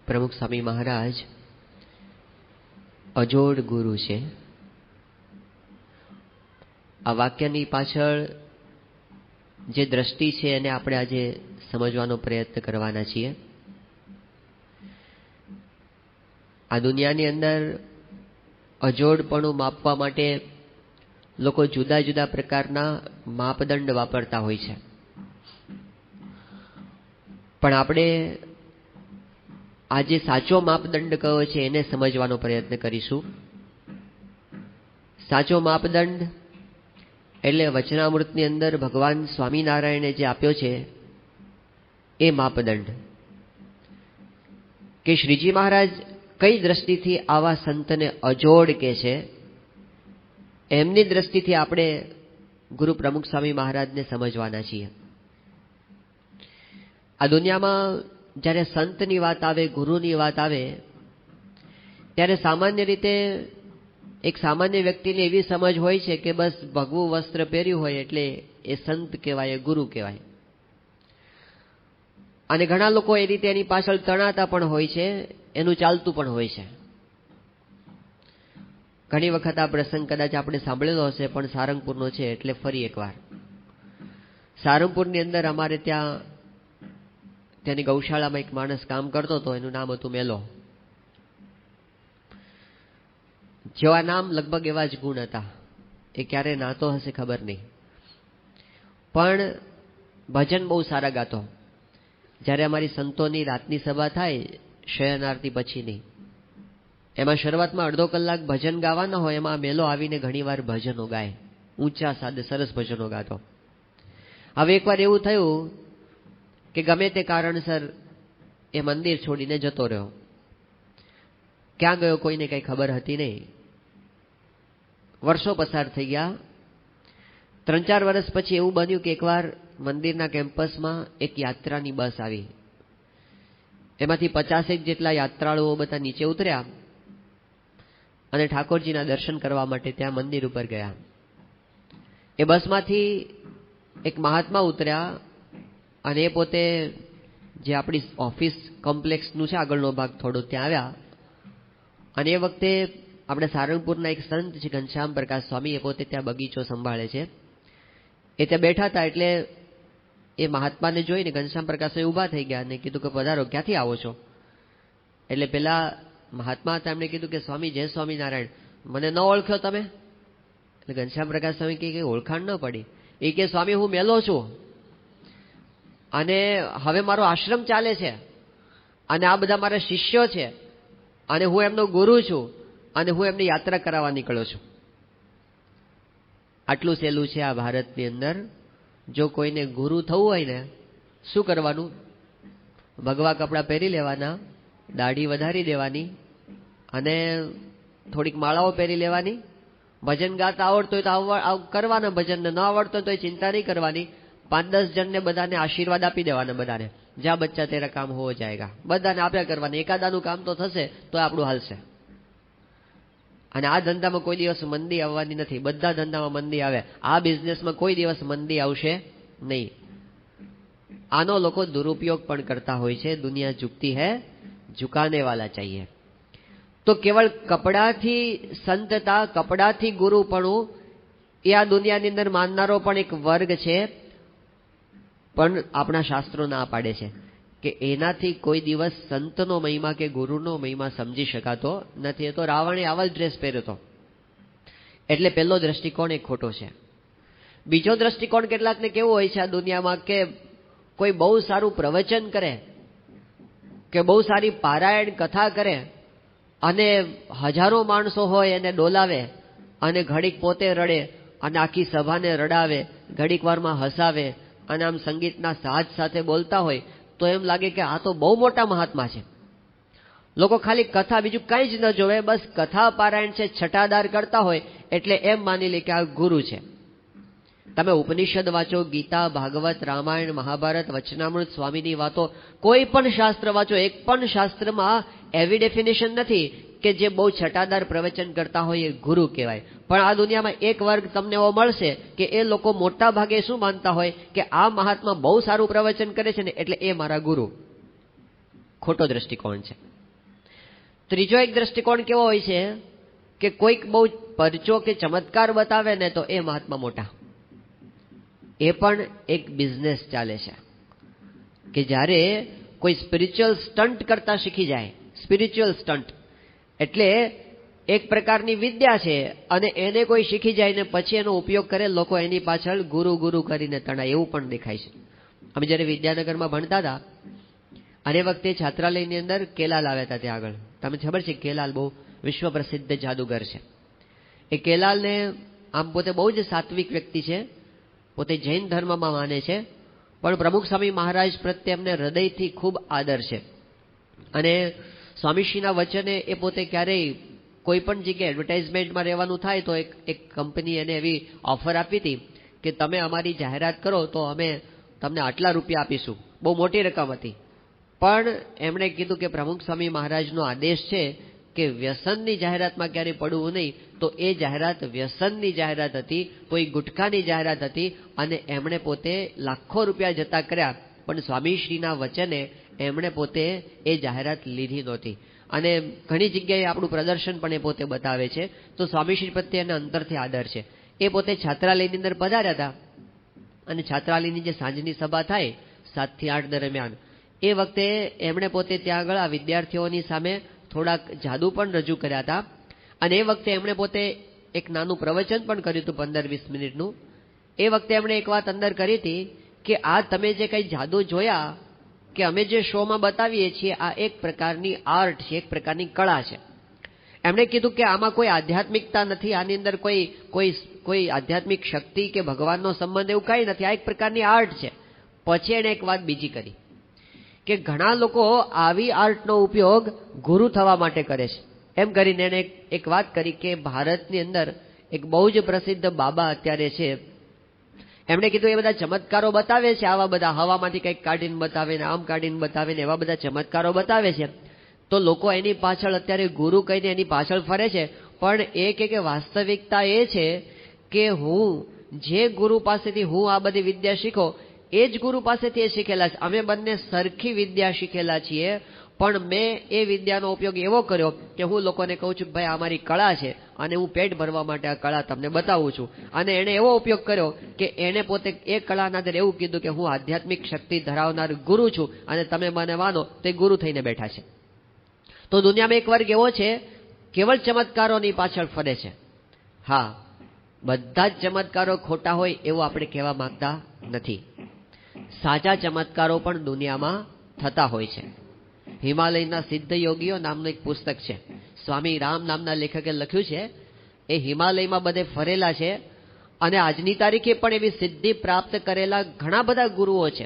પ્રમુખ સ્વામી મહારાજ અજોડ ગુરુ છે. આ વાક્યની પાછળ જે દ્રષ્ટિ છે એને આપણે આજે સમજવાનો પ્રયત્ન કરવાના છીએ. આ દુનિયાની અંદર અજોડપણું માપવા માટે લોકો જુદા જુદા પ્રકારના માપદંડ વાપરતા હોય છે, પણ આપણે આજે સાચો માપદંડ કયો છે એને સમજવાનો પ્રયત્ન કરીશું. સાચો માપદંડ એટલે વચનામૃતની અંદર ભગવાન સ્વામિનારાયણે જે આપ્યો છે એ માપદંડ, કે શ્રીજી મહારાજ કઈ દ્રષ્ટિથી આવા સંતને અજોડ કે છે, એમની દ્રષ્ટિથી આપણે ગુરુ પ્રમુખ સ્વામી મહારાજને સમજવાના છીએ. આ દુનિયામાં જ્યારે સંતની વાત આવે, ગુરુની વાત આવે, ત્યારે સામાન્ય રીતે એક સામાન્ય વ્યક્તિને એવી સમજ હોય છે કે બસ ભગવું વસ્ત્ર પહેર્યું હોય એટલે એ સંત કહેવાય, ગુરુ કહેવાય. અને ઘણા લોકો એ રીતે એની પાછળ તણાતા પણ હોય છે, એનું ચાલતું પણ હોય છે. ઘણી વખત આ પ્રસંગ કદાચ આપણે સાંભળેલો હશે, પણ સારંગપુરનો છે એટલે ફરી એકવાર. સારંગપુરની અંદર અમારે ત્યાંની ગૌશાળામાં એક માણસ કામ કરતો હતો, એનું નામ હતું મેલો. જેવા નામ લગભગ એવા જ ગુણ હતા. એ ક્યારે નાતો હશે ખબર નહીં, પણ ભજન બહુ સારા ગાતો. જ્યારે અમારી સંતોની રાતની સભા થાય શયન આરતી પછીની, એમાં શરૂઆતમાં અડધો કલાક ભજન ગાવાના હોય, એમાં મેલો આવીને ઘણીવાર ભજનો ગાય, ઊંચા સાદે સરસ ભજનો ગાતો. હવે એકવાર એવું થયું કે ગમે તે કારણસર એ મંદિર છોડીને જતો રહ્યો. ક્યાં ગયો કોઈને કઈ ખબર હતી નહીં. વર્ષો પસાર થઈ ગયા. 3-4 વર્ષ પછી એવું બન્યું કે એકવાર મંદિરના કેમ્પસમાં એક યાત્રાની બસ આવી. એમાંથી 50 જેટલા યાત્રાળુઓ બધા નીચે ઉતર્યા અને ઠાકોરજીના દર્શન કરવા માટે ત્યાં મંદિર ઉપર ગયા. એ બસમાંથી એક મહાત્મા ઉતર્યા અને એ પોતે જે આપણી ઓફિસ કોમ્પ્લેક્સનું છે આગળનો ભાગ થોડો, ત્યાં આવ્યા. અને એ વખતે આપણે સારંગપુરના એક સંત છે ઘનશ્યામ પ્રકાશ સ્વામી, એ પોતે ત્યાં બગીચો સંભાળે છે. એ ત્યાં બેઠા હતા એટલે એ મહાત્માને જોઈને ઘનશ્યામ પ્રકાશ ઊભા થઈ ગયા અને કીધું કે પધારો, ક્યાંથી આવો છો? એટલે પેલા મહાત્મા હતા એમણે કીધું કે સ્વામી જય સ્વામિનારાયણ, મને ન ઓળખ્યો તમે? એટલે ઘનશ્યામ પ્રકાશ સ્વામી કે ઓળખાણ ન પડી. એ કે સ્વામી હું મેલો છું અને હવે મારો આશ્રમ ચાલે છે અને આ બધા મારા શિષ્યો છે અને હું એમનો ગુરુ છું અને હું એમની યાત્રા કરાવવા નીકળ્યો છું. આટલું સહેલું છે આ ભારતની અંદર. જો કોઈને ગુરુ થવું હોય ને, શું કરવાનું? ભગવા કપડાં પહેરી લેવાના, દાઢી વધારી દેવાની અને થોડીક માળાઓ પહેરી લેવાની. ભજન ગાતા આવડતો હોય તો કરવાના ભજન, ન આવડતો હોય તો એ ચિંતા નહીં કરવાની. 5-10 જણને બધાને આશીર્વાદ આપી દેવાના, બધાને જા બચ્ચા તેરા કામ હો જાયગા, બધાને આપ્યા કરવાના. એકાદાનું કામ તો થશે તો આપણું હાલશે. અને આ ધંધામાં કોઈ દિવસ મંદી આવવાની નથી. બધા ધંધામાં મંદી આવે, આ બિઝનેસમાં કોઈ દિવસ મંદી આવશે નહીં. આનો લોકો દુરુપયોગ પણ કરતા હોય છે. દુનિયા ઝુકતી હૈ, ઝુકાને વાલા ચાહીએ. તો કેવળ કપડાથી સંતતા, કપડાથી ગુરુપણું એ આ દુનિયાની અંદર માનનારો પણ એક વર્ગ છે. પણ આપણા શાસ્ત્રો ના પાડે છે કે એનાથી કોઈ દિવસ સંતનો મહિમા કે ગુરુનો મહિમા સમજી શકાતો નથી. એ તો રાવણે આવા જ ડ્રેસ પહેર્યો હતો. એટલે પહેલો દ્રષ્ટિકોણ એ ખોટો છે. બીજો દ્રષ્ટિકોણ કેટલાકને કેવો હોય છે આ દુનિયામાં કે કોઈ બહુ સારું પ્રવચન કરે કે બહુ સારી પારાયણ કથા કરે અને હજારો માણસો હોય એને ડોલાવે અને ઘડીક પોતે રડે અને આખી સભાને રડાવે, ઘડીક વારમાં હસાવે અને આમ સંગીતના સાજ સાથે બોલતા હોય તો એમ લાગે કે આ તો બહુ મોટા મહાત્મા છે. લોકો ખાલી કથા, બીજું કંઈ જ ન જોવે, બસ કથા પારાયણ છે, છટાદાર કરતા હોય એટલે એમ માની લે કે આ ગુરુ છે. તમે ઉપનિષદ વાંચો, ગીતા, ભાગવત, રામાયણ, મહાભારત, વચનામૃત, સ્વામીની વાતો, કોઈ પણ શાસ્ત્ર વાંચો, એક પણ શાસ્ત્રમાં એવી ડેફિનેશન નથી કે જે બહુ છટાદાર પ્રવચન કરતા હોય એ ગુરુ કહેવાય. પણ આ દુનિયામાં એક વર્ગ તમને એવો મળશે કે એ લોકો મોટા ભાગે શું માનતા હોય કે આ મહાત્મા બહુ સારું પ્રવચન કરે છે ને એટલે એ મારા ગુરુ. ખોટો દ્રષ્ટિકોણ છે. ત્રીજો એક દ્રષ્ટિકોણ કેવો હોય છે કે કોઈક બહુ પરચો કે ચમત્કાર બતાવે ને તો એ મહાત્મા મોટા. એ પણ એક બિઝનેસ ચાલે છે કે જ્યારે કોઈ સ્પિરિચ્યુઅલ સ્ટન્ટ કરતા શીખી જાય. સ્પિરિચ્યુઅલ સ્ટન્ટ એટલે એક પ્રકારની વિદ્યા છે અને એને કોઈ શીખી જાય ને પછી એનો ઉપયોગ કરે, લોકો એની પાછળ ગુરુ ગુરુ કરીને તણાય, એવું પણ દેખાય છે. અમે જ્યારે વિદ્યાનગરમાં ભણતા હતા અને વખતે છાત્રાલયની અંદર કેલાલ આવ્યા હતા. ત્યાં આગળ તમને ખબર છે કેલાલ બહુ વિશ્વ પ્રસિદ્ધ જાદુગર છે. એ કેલાલને આમ પોતે બહુ જ સાત્વિક વ્યક્તિ છે, પોતે જૈન ધર્મમાં માને છે, પણ પ્રમુખ સ્વામી મહારાજ પ્રત્યે એમને હૃદયથી ખૂબ આદર છે. અને સ્વામીશ્રીના વચને એ પોતે ક્યારેય કોઈ પણ જગ્યાએ એડવર્ટાઇઝમેન્ટમાં રહેવાનું થાય તો એક કંપની એને એવી ઓફર આપી હતી કે તમે અમારી જાહેરાત કરો તો અમે તમને આટલા રૂપિયા આપીશું. બહુ મોટી રકમ હતી. પણ એમણે કીધું કે પ્રમુખ સ્વામી મહારાજનો આદેશ છે કે વ્યસનની જાહેરાતમાં ક્યારેય પડવું નહીં. તો એ જાહેરાત વ્યસનની જાહેરાત હતી, કોઈ ગુટખાની જાહેરાત હતી અને એમણે પોતે લાખો રૂપિયા જતા કર્યા, પણ સ્વામીશ્રીના વચને એમણે પોતે એ જાહેરાત લીધી નહોતી. અને ઘણી જગ્યાએ આપણું પ્રદર્શન પણ એ પોતે બતાવે છે. તો સ્વામીશ્રી પ્રત્યે એને અંતરથી આદર છે. એ પોતે છાત્રાલયની અંદર પધાર્યા હતા અને છાત્રાલયની જે સાંજની સભા થાય 7 થી 8 દરમિયાન, એ વખતે એમણે પોતે ત્યાં આગળ આ વિદ્યાર્થીઓની સામે થોડાક જાદુ પણ રજૂ કર્યા હતા. અને એ વખતે એમણે પોતે એક નાનું પ્રવચન પણ કર્યું હતું 15-20 મિનિટનું. એ વખતે એમણે એક વાત અંદર કરી હતી કે આ તમે જે કંઈ જાદુ જોયા કે અમે જે શોમાં બતાવીએ છીએ આ એક પ્રકારની આર્ટ છે, એક પ્રકારની કળા છે. એમણે કીધું કે આમાં કોઈ આધ્યાત્મિકતા નથી, આની અંદર કોઈ આધ્યાત્મિક શક્તિ કે ભગવાનનો સંબંધ એવું કંઈ નથી, આ એક પ્રકારની આર્ટ છે. પછી એણે એક વાત બીજી કરી કે ઘણા લોકો આવી આર્ટનો ઉપયોગ ગુરુ થવા માટે કરે છે. એમ કરીને એણે એક વાત કરી કે ભારતની અંદર એક બહુ જ પ્રસિદ્ધ બાબા અત્યારે છે. એમણે કીધું એ બધા ચમત્કારો બતાવે છે, આવા બધા હવામાંથી કંઈક કાઢીને બતાવે ને આમ કાઢીને બતાવે ને એવા બધા ચમત્કારો બતાવે છે. તો લોકો એની પાછળ અત્યારે ગુરુ કહીને એની પાછળ ફરે છે. પણ એ કે વાસ્તવિકતા એ છે કે હું જે ગુરુ પાસેથી હું આ બધી વિદ્યા શીખો એ જ ગુરુ પાસેથી એ શીખેલા છે. અમે બંને સરખી વિદ્યા શીખેલા છીએ, પણ મેં એ વિદ્યાનો ઉપયોગ એવો કર્યો કે હું લોકોને કહું છું ભાઈ આ મારી કળા છે અને હું પેટ ભરવા માટે આ કળા તમને બતાવું છું. અને એણે એવો ઉપયોગ કર્યો કે એણે પોતે એ કળાના અંદર એવું કીધું કે હું આધ્યાત્મિક શક્તિ ધરાવનાર ગુરુ છું અને તમે મને માનો તે ગુરુ થઈને બેઠા છે. તો દુનિયામાં એક વર્ગ એવો છે કેવળ ચમત્કારોની પાછળ ફરે છે. હા, બધા જ ચમત્કારો ખોટા હોય એવું આપણે કહેવા માંગતા નથી. સાચા ચમત્કારો પણ દુનિયામાં થતા હોય છે. હિમાલયના સિદ્ધ યોગીઓ નામનું એક પુસ્તક છે, સ્વામી રામ નામના લેખકે લખ્યું છે. એ હિમાલયમાં બધે ફરેલા છે અને આજની તારીખે પણ એવી સિદ્ધિ પ્રાપ્ત કરેલા ઘણા બધા ગુરુઓ છે.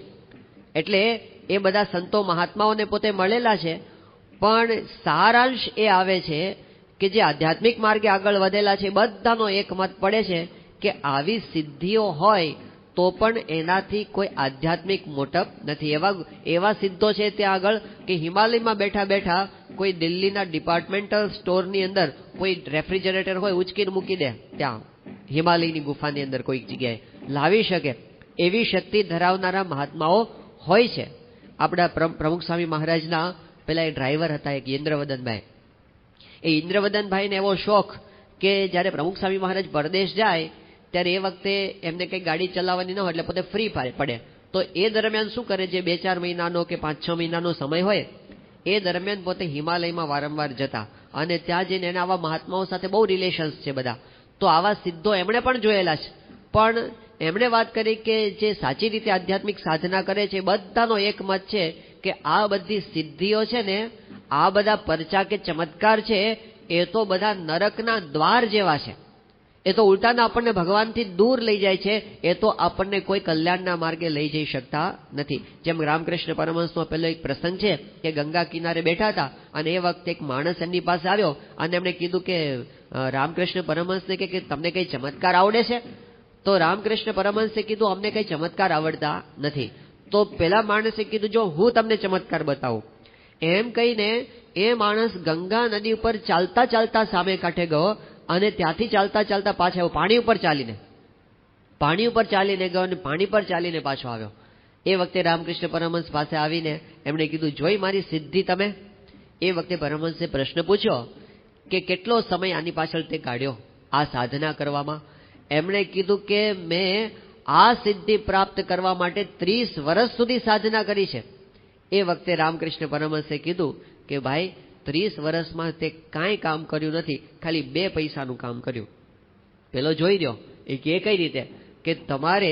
એટલે એ બધા સંતો મહાત્માઓને પોતે મળેલા છે. પણ સારાંશ એ આવે છે કે જે આધ્યાત્મિક માર્ગે આગળ વધેલા છે બધાનો એક મત પડે છે કે આવી સિદ્ધિઓ હોય તો પણ એનાથી કોઈ આધ્યાત્મિક મોટપ નથી. એવા સિદ્ધો છે ત્યાં આગળ કે હિમાલયમાં બેઠા બેઠા કોઈ દિલ્હીના ડિપાર્ટમેન્ટલ સ્ટોરની અંદર કોઈ રેફ્રિજરેટર હોય ઉચકીને મૂકી દે, ત્યાં હિમાલયની ગુફાની અંદર કોઈક જગ્યાએ લાવી શકે એવી શક્તિ ધરાવનારા મહાત્માઓ હોય છે. આપણા પ્રમુખ સ્વામી મહારાજના પેલા એ ડ્રાઈવર હતા એક ઇન્દ્રવદનભાઈ. એ ઇન્દ્રવદનભાઈને એવો શોખ કે જ્યારે પ્રમુખ સ્વામી મહારાજ પરદેશ જાય ત્યારે એ વખતે એમને કંઈ ગાડી ચલાવવાની ન હોય એટલે પોતે ફ્રી પડે. તો એ દરમિયાન શું કરે, જે 2-4 મહિનાનો કે 5-6 મહિનાનો સમય હોય એ દરમિયાન પોતે હિમાલયમાં વારંવાર જતા અને ત્યાં જઈને એને આવા મહાત્માઓ સાથે બહુ રિલેશન્સ છે બધા. તો આવા સિદ્ધો એમણે પણ જોયેલા છે. પણ એમણે વાત કરી કે જે સાચી રીતે આધ્યાત્મિક સાધના કરે છે બધાનો એક મત છે કે આ બધી સિદ્ધિઓ છે ને, આ બધા પરચા કે ચમત્કાર છે એ તો બધા નરકના દ્વાર જેવા છે. એ તો ઉલટાના આપણને ભગવાનથી દૂર લઈ જાય છે. એ તો આપણને કોઈ કલ્યાણના માર્ગે લઈ જઈ શકતા નથી. જેમ રામકૃષ્ણ પરમહંસનો પહેલો એક પ્રસંગ છે કે ગંગા કિનારે બેઠા હતા અને એ વખતે એક માણસ એમની પાસે આવ્યો અને એમણે કીધું કે રામકૃષ્ણ પરમહંસને કે તમને કઈ ચમત્કાર આવડે છે? તો રામકૃષ્ણ પરમહંસે કીધું અમને કઈ ચમત્કાર આવડતા નથી. તો પેલા માણસે કીધું જો હું તમને ચમત્કાર બતાવું. એમ કહીને એ માણસ ગંગા નદી ઉપર ચાલતા ચાલતા સામે કાંઠે ગયો અને ત્યાંથી ચાલતા ચાલતા પાછા આવ્યો પાણી ઉપર ચાલીને ગયો અને પાણી પર ચાલીને પાછો આવ્યો. એ વખતે રામકૃષ્ણ પરમહંસ પાસે આવીને એમણે કીધું જોઈ મારી સિદ્ધિ તમે? એ વખતે પરમહંસે પ્રશ્ન પૂછ્યો કે કેટલો સમય આની પાછળ તે કાઢ્યો આ સાધના કરવામાં? એમણે કીધું કે મેં આ સિદ્ધિ પ્રાપ્ત કરવા માટે 30 વર્ષ સુધી સાધના કરી છે. એ વખતે રામકૃષ્ણ પરમહંસે કીધું કે ભાઈ 30 વર્ષમાં તે કાંઈ કામ કર્યું નથી, ખાલી 2 પૈસાનું કામ કર્યું. પેલો જોઈ રહ્યો એ કઈ રીતે કે તમારે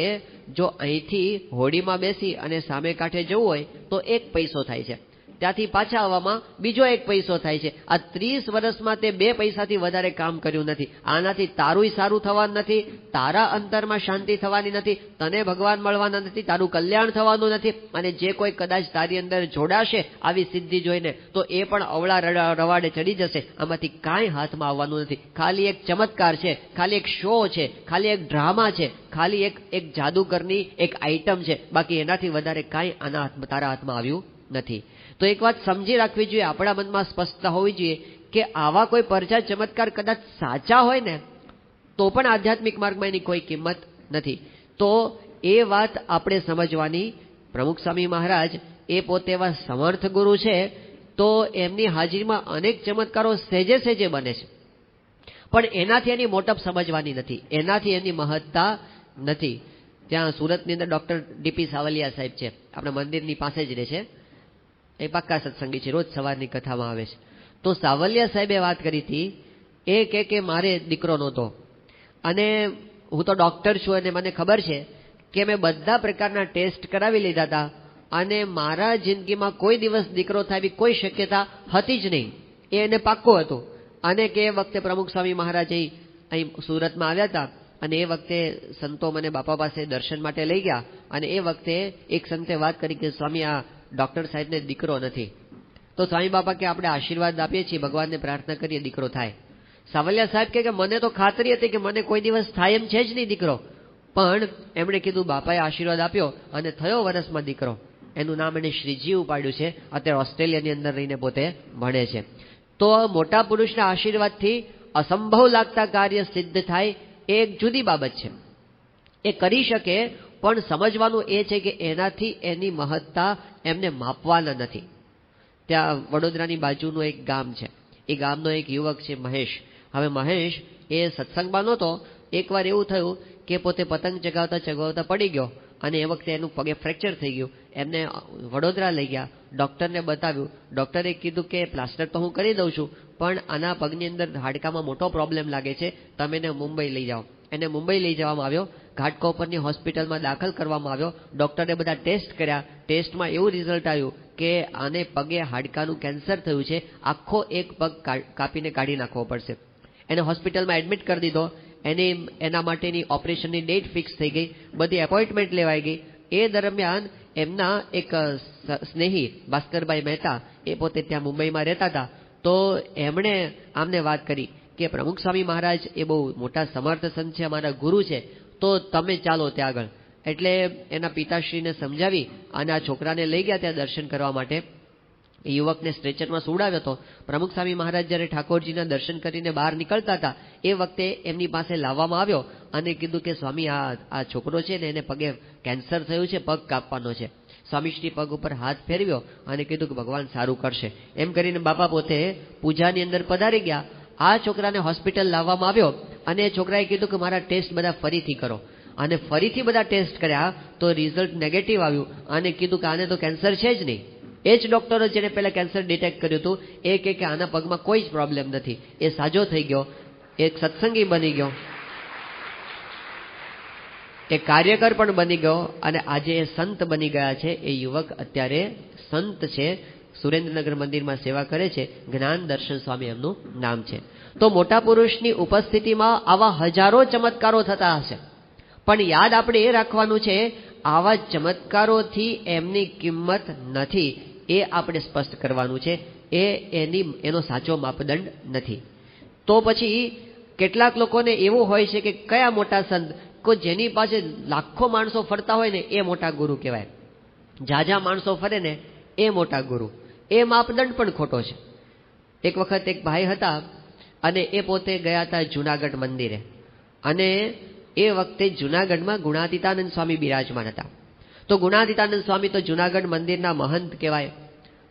જો અહીંથી હોડીમાં બેસી અને સામે કાંઠે જવું હોય તો 1 પૈસો થાય છે, ત્યાંથી પાછા આવવામાં બીજો 1 પૈસો થાય છે. આ 30 વર્ષમાં તે 2 પૈસાથી વધારે કામ કર્યું નથી. આનાથી તારુંય સારું થવાનું નથી, તારા અંતરમાં શાંતિ થવાની નથી, તને ભગવાન મળવાના નથી, તારું કલ્યાણ થવાનું નથી. અને જે કોઈ કદાચ તારી અંદર જોડાશે આવી સિદ્ધિ જોઈને તો એ પણ અવળા રવાડે ચડી જશે. આમાંથી કાંઈ હાથમાં આવવાનું નથી. ખાલી એક ચમત્કાર છે, ખાલી એક શો છે, ખાલી એક ડ્રામા છે, ખાલી એક જાદુગરની એક આઈટમ છે. બાકી એનાથી વધારે કાંઈ આના હાથમાં તારા હાથમાં આવ્યું નથી. તો એક વાત સમજી રાખવી જોઈએ, આપણા મનમાં સ્પષ્ટતા હોવી જોઈએ કે આવા કોઈ પરજા ચમત્કાર કદાચ સાચા હોય ને તો પણ આધ્યાત્મિક માર્ગમાં એની કોઈ કિંમત નથી. તો એ વાત આપણે સમજવાની. પ્રમુખ સ્વામી મહારાજ એ પોતે એવા સમર્થ ગુરુ છે તો એમની હાજરીમાં અનેક ચમત્કારો સહેજે સહેજે બને છે, પણ એનાથી એની મોટપ સમજવાની નથી, એનાથી એની મહત્તા નથી. ત્યાં સુરતની અંદર ડૉક્ટર ડીપી સાવલિયા સાહેબ છે, આપણા મંદિરની પાસે જ રહે છે, એ પાક્કા સત્સંગી છે, રોજ સવારની કથામાં આવે છે. તો સાવલિયા સાહેબે વાત કરી હતી, એ કે મારે દીકરો નહોતો અને હું તો ડૉક્ટર છું અને મને ખબર છે કે મેં બધા પ્રકારના ટેસ્ટ કરાવી લીધા હતા અને મારા જિંદગીમાં કોઈ દિવસ દીકરો થાય એવી કોઈ શક્યતા હતી જ નહીં, એ એને પાક્કું હતું. અને કે એ વખતે પ્રમુખ સ્વામી મહારાજ અહીં સુરતમાં આવ્યા હતા અને એ વખતે સંતો મને બાપા પાસે દર્શન માટે લઈ ગયા અને એ વખતે એક સંતે વાત કરી કે સ્વામી આ ડૉક્ટર સાહેબને દીકરો નથી. તો સ્વામી બાપા કે આપણે આશીર્વાદ આપીએ છીએ, ભગવાનને પ્રાર્થના કરીએ દીકરો થાય. સાવલિયા સાહેબ કે મને તો ખાતરી હતી કે મને કોઈ દિવસ થાય એમ છે જ નહીં દીકરો, પણ એમણે કીધું બાપાએ આશીર્વાદ આપ્યો અને થયો વર્ષમાં દીકરો. એનું નામ એને શ્રીજી ઉપાડ્યું છે. અત્યારે ઓસ્ટ્રેલિયાની અંદર રહીને પોતે ભણે છે. તો મોટા પુરુષના આશીર્વાદથી અસંભવ લાગતા કાર્ય સિદ્ધ થાય એ એક જુદી બાબત છે, એ કરી શકે, પણ સમજવાનું એ છે કે એનાથી એની મહત્તા એમને માપવાના નથી. ત્યાં વડોદરાની બાજુનું એક ગામ છે, એ ગામનો એક યુવક છે મહેશ. હવે મહેશ એ સત્સંગમાં નહોતો, એકવાર એવું થયું કે પોતે પતંગ ચગાવતા પડી ગયો અને એ વખતે એનું પગે ફ્રેક્ચર થઈ ગયું. એમને વડોદરા લઈ ગયા, ડૉક્ટરને બતાવ્યું. ડૉક્ટરે કીધું કે પ્લાસ્ટર તો હું કરી દઉં છું, પણ આના પગની અંદર હાડકામાં મોટો પ્રોબ્લેમ લાગે છે, તમે એને મુંબઈ લઈ જાઓ. એને મુંબઈ લઈ જવામાં આવ્યો, ઘાટકોપરની હોસ્પિટલમાં દાખલ કરવામાં આવ્યો. ડૉક્ટરે બધા ટેસ્ટ કર્યા, ટેસ્ટમાં એવું રિઝલ્ટ આવ્યું કે આને પગે હાડકાનું કેન્સર થયું છે, આખો એક પગ કાપીને કાઢી નાખવો પડશે. એને હોસ્પિટલમાં એડમિટ કરી દીધો. એના માટેની ઓપરેશનની ડેટ ફિક્સ થઈ ગઈ, બધી એપોઇન્ટમેન્ટ લેવાઈ ગઈ. એ દરમિયાન એમના એક સ્નેહી ભાસ્કરભાઈ મહેતા એ પોતે ત્યાં મુંબઈમાં રહેતા હતા. તો એમણે આમને વાત કરી કે પ્રમુખ સ્વામી મહારાજ એ બહુ મોટા સમર્થ સંત છે, અમારા ગુરુ છે, તો તમે ચાલો ત્યાં આગળ. એટલે એના પિતાશ્રીને સમજાવી અને આ છોકરાને લઈ ગયા ત્યાં દર્શન કરવા માટે. એ યુવકને સ્ટ્રેચરમાં સુવડાવ્યો હતો. પ્રમુખ સ્વામી મહારાજ જ્યારે ઠાકોરજીના દર્શન કરીને બહાર નીકળતા હતા એ વખતે એમની પાસે લાવવામાં આવ્યો અને કીધું કે સ્વામી આ છોકરો છે ને એને પગે કેન્સર થયું છે, પગ કાપવાનો છે. સ્વામીશ્રી પગ ઉપર હાથ ફેરવ્યો અને કીધું કે ભગવાન સારું કરશે. એમ કરીને બાપા પોતે પૂજાની અંદર પધારી ગયા. આ છોકરાને હોસ્પિટલ લાવવામાં આવ્યો અને એ છોકરાએ કીધું કે મારા ટેસ્ટ બધા ફરીથી કરો. અને ફરીથી બધા ટેસ્ટ કર્યા તો રિઝલ્ટ નેગેટિવ આવ્યું અને કીધું કે આને તો કેન્સર છે જ નહીં. એ જ ડૉક્ટરો જેને પહેલાં કેન્સર ડિટેક્ટ કર્યું હતું એ કે આના પગમાં કોઈ જ પ્રોબ્લેમ નથી, એ સાજો થઈ ગયો, એક સત્સંગી બની ગયો, એ કાર્યકર પણ બની ગયો અને આજે એ સંત બની ગયા છે. એ યુવક અત્યારે સંત છે, સુરેન્દ્રનગર મંદિરમાં સેવા કરે છે. જ્ઞાન દર્શન સ્વામી એમનું નામ છે. તો મોટા પુરુષની ઉપસ્થિતિમાં આવા હજારો ચમત્કારો થતા હશે, પણ યાદ આપણે એ રાખવાનું છે આવા ચમત્કારોથી એમની કિંમત નથી, એ આપણે સ્પષ્ટ કરવાનું છે. એનો સાચો માપદંડ નથી. તો પછી કેટલાક લોકોને એવું હોય છે કે કયા મોટા સંત, કે જેની પાસે લાખો માણસો ફરતા હોય ને એ મોટા ગુરુ કહેવાય, જાજા માણસો ફરે ને એ મોટા ગુરુ. એ માપદંડ પણ ખોટો છે. એક વખત એક ભાઈ હતા અને એ પોતે ગયા હતા જુનાગઢ મંદિરે અને એ વખતે જુનાગઢમાં ગુણાતીતાનંદ સ્વામી બિરાજમાન હતા. તો ગુણાતીતાનંદ સ્વામી તો જુનાગઢ મંદિરના મહંત કહેવાય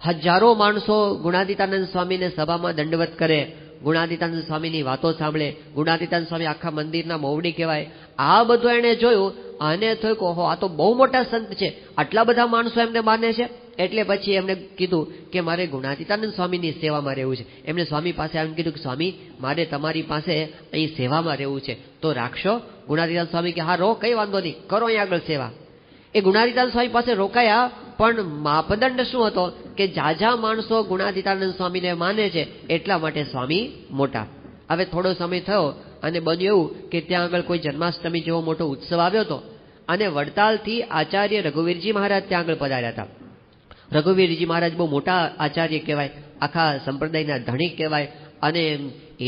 હજારો માણસો ગુણાતીતાનંદ સ્વામીને સભામાં દંડવત કરે, ગુણાતીતાનંદ સ્વામીની વાતો સાંભળે, ગુણાતીતાનંદ સ્વામી આખા મંદિરના મોવડી કહેવાય. આ બધું એને જોયું અને થયું કે ઓહો, આ તો બહુ મોટા સંત છે, આટલા બધા માણસો એમને માને છે. એટલે પછી એમને કીધું કે મારે ગુણાતીતાનંદ સ્વામીની સેવામાં રહેવું છે. એમને સ્વામી પાસે આવીને કીધું કે સ્વામી, મારે તમારી પાસે અહીં સેવામાં રહેવું છે, તો રાખશો? ગુણાતીતાનંદ સ્વામી કે હા, રો, કઈ વાંધો નહીં, કરો અહીં આગળ સેવા. એ ગુણાતીતાનંદ સ્વામી પાસે રોકાયા, પણ માપદંડ શું હતો કે જાજા માણસો ગુણાતીતાનંદ સ્વામીને માને છે એટલા માટે સ્વામી મોટા. હવે થોડો સમય થયો અને બન્યું એવું કે ત્યાં આગળ કોઈ જન્માષ્ટમી જેવો મોટો ઉત્સવ આવ્યો હતો અને વડતાલથી આચાર્ય રઘુવીરજી મહારાજ ત્યાં આગળ પધાર્યા હતા. રઘુવીરજી મહારાજ બહુ મોટા આચાર્ય કહેવાય, આખા સંપ્રદાયના ધણીક કહેવાય. અને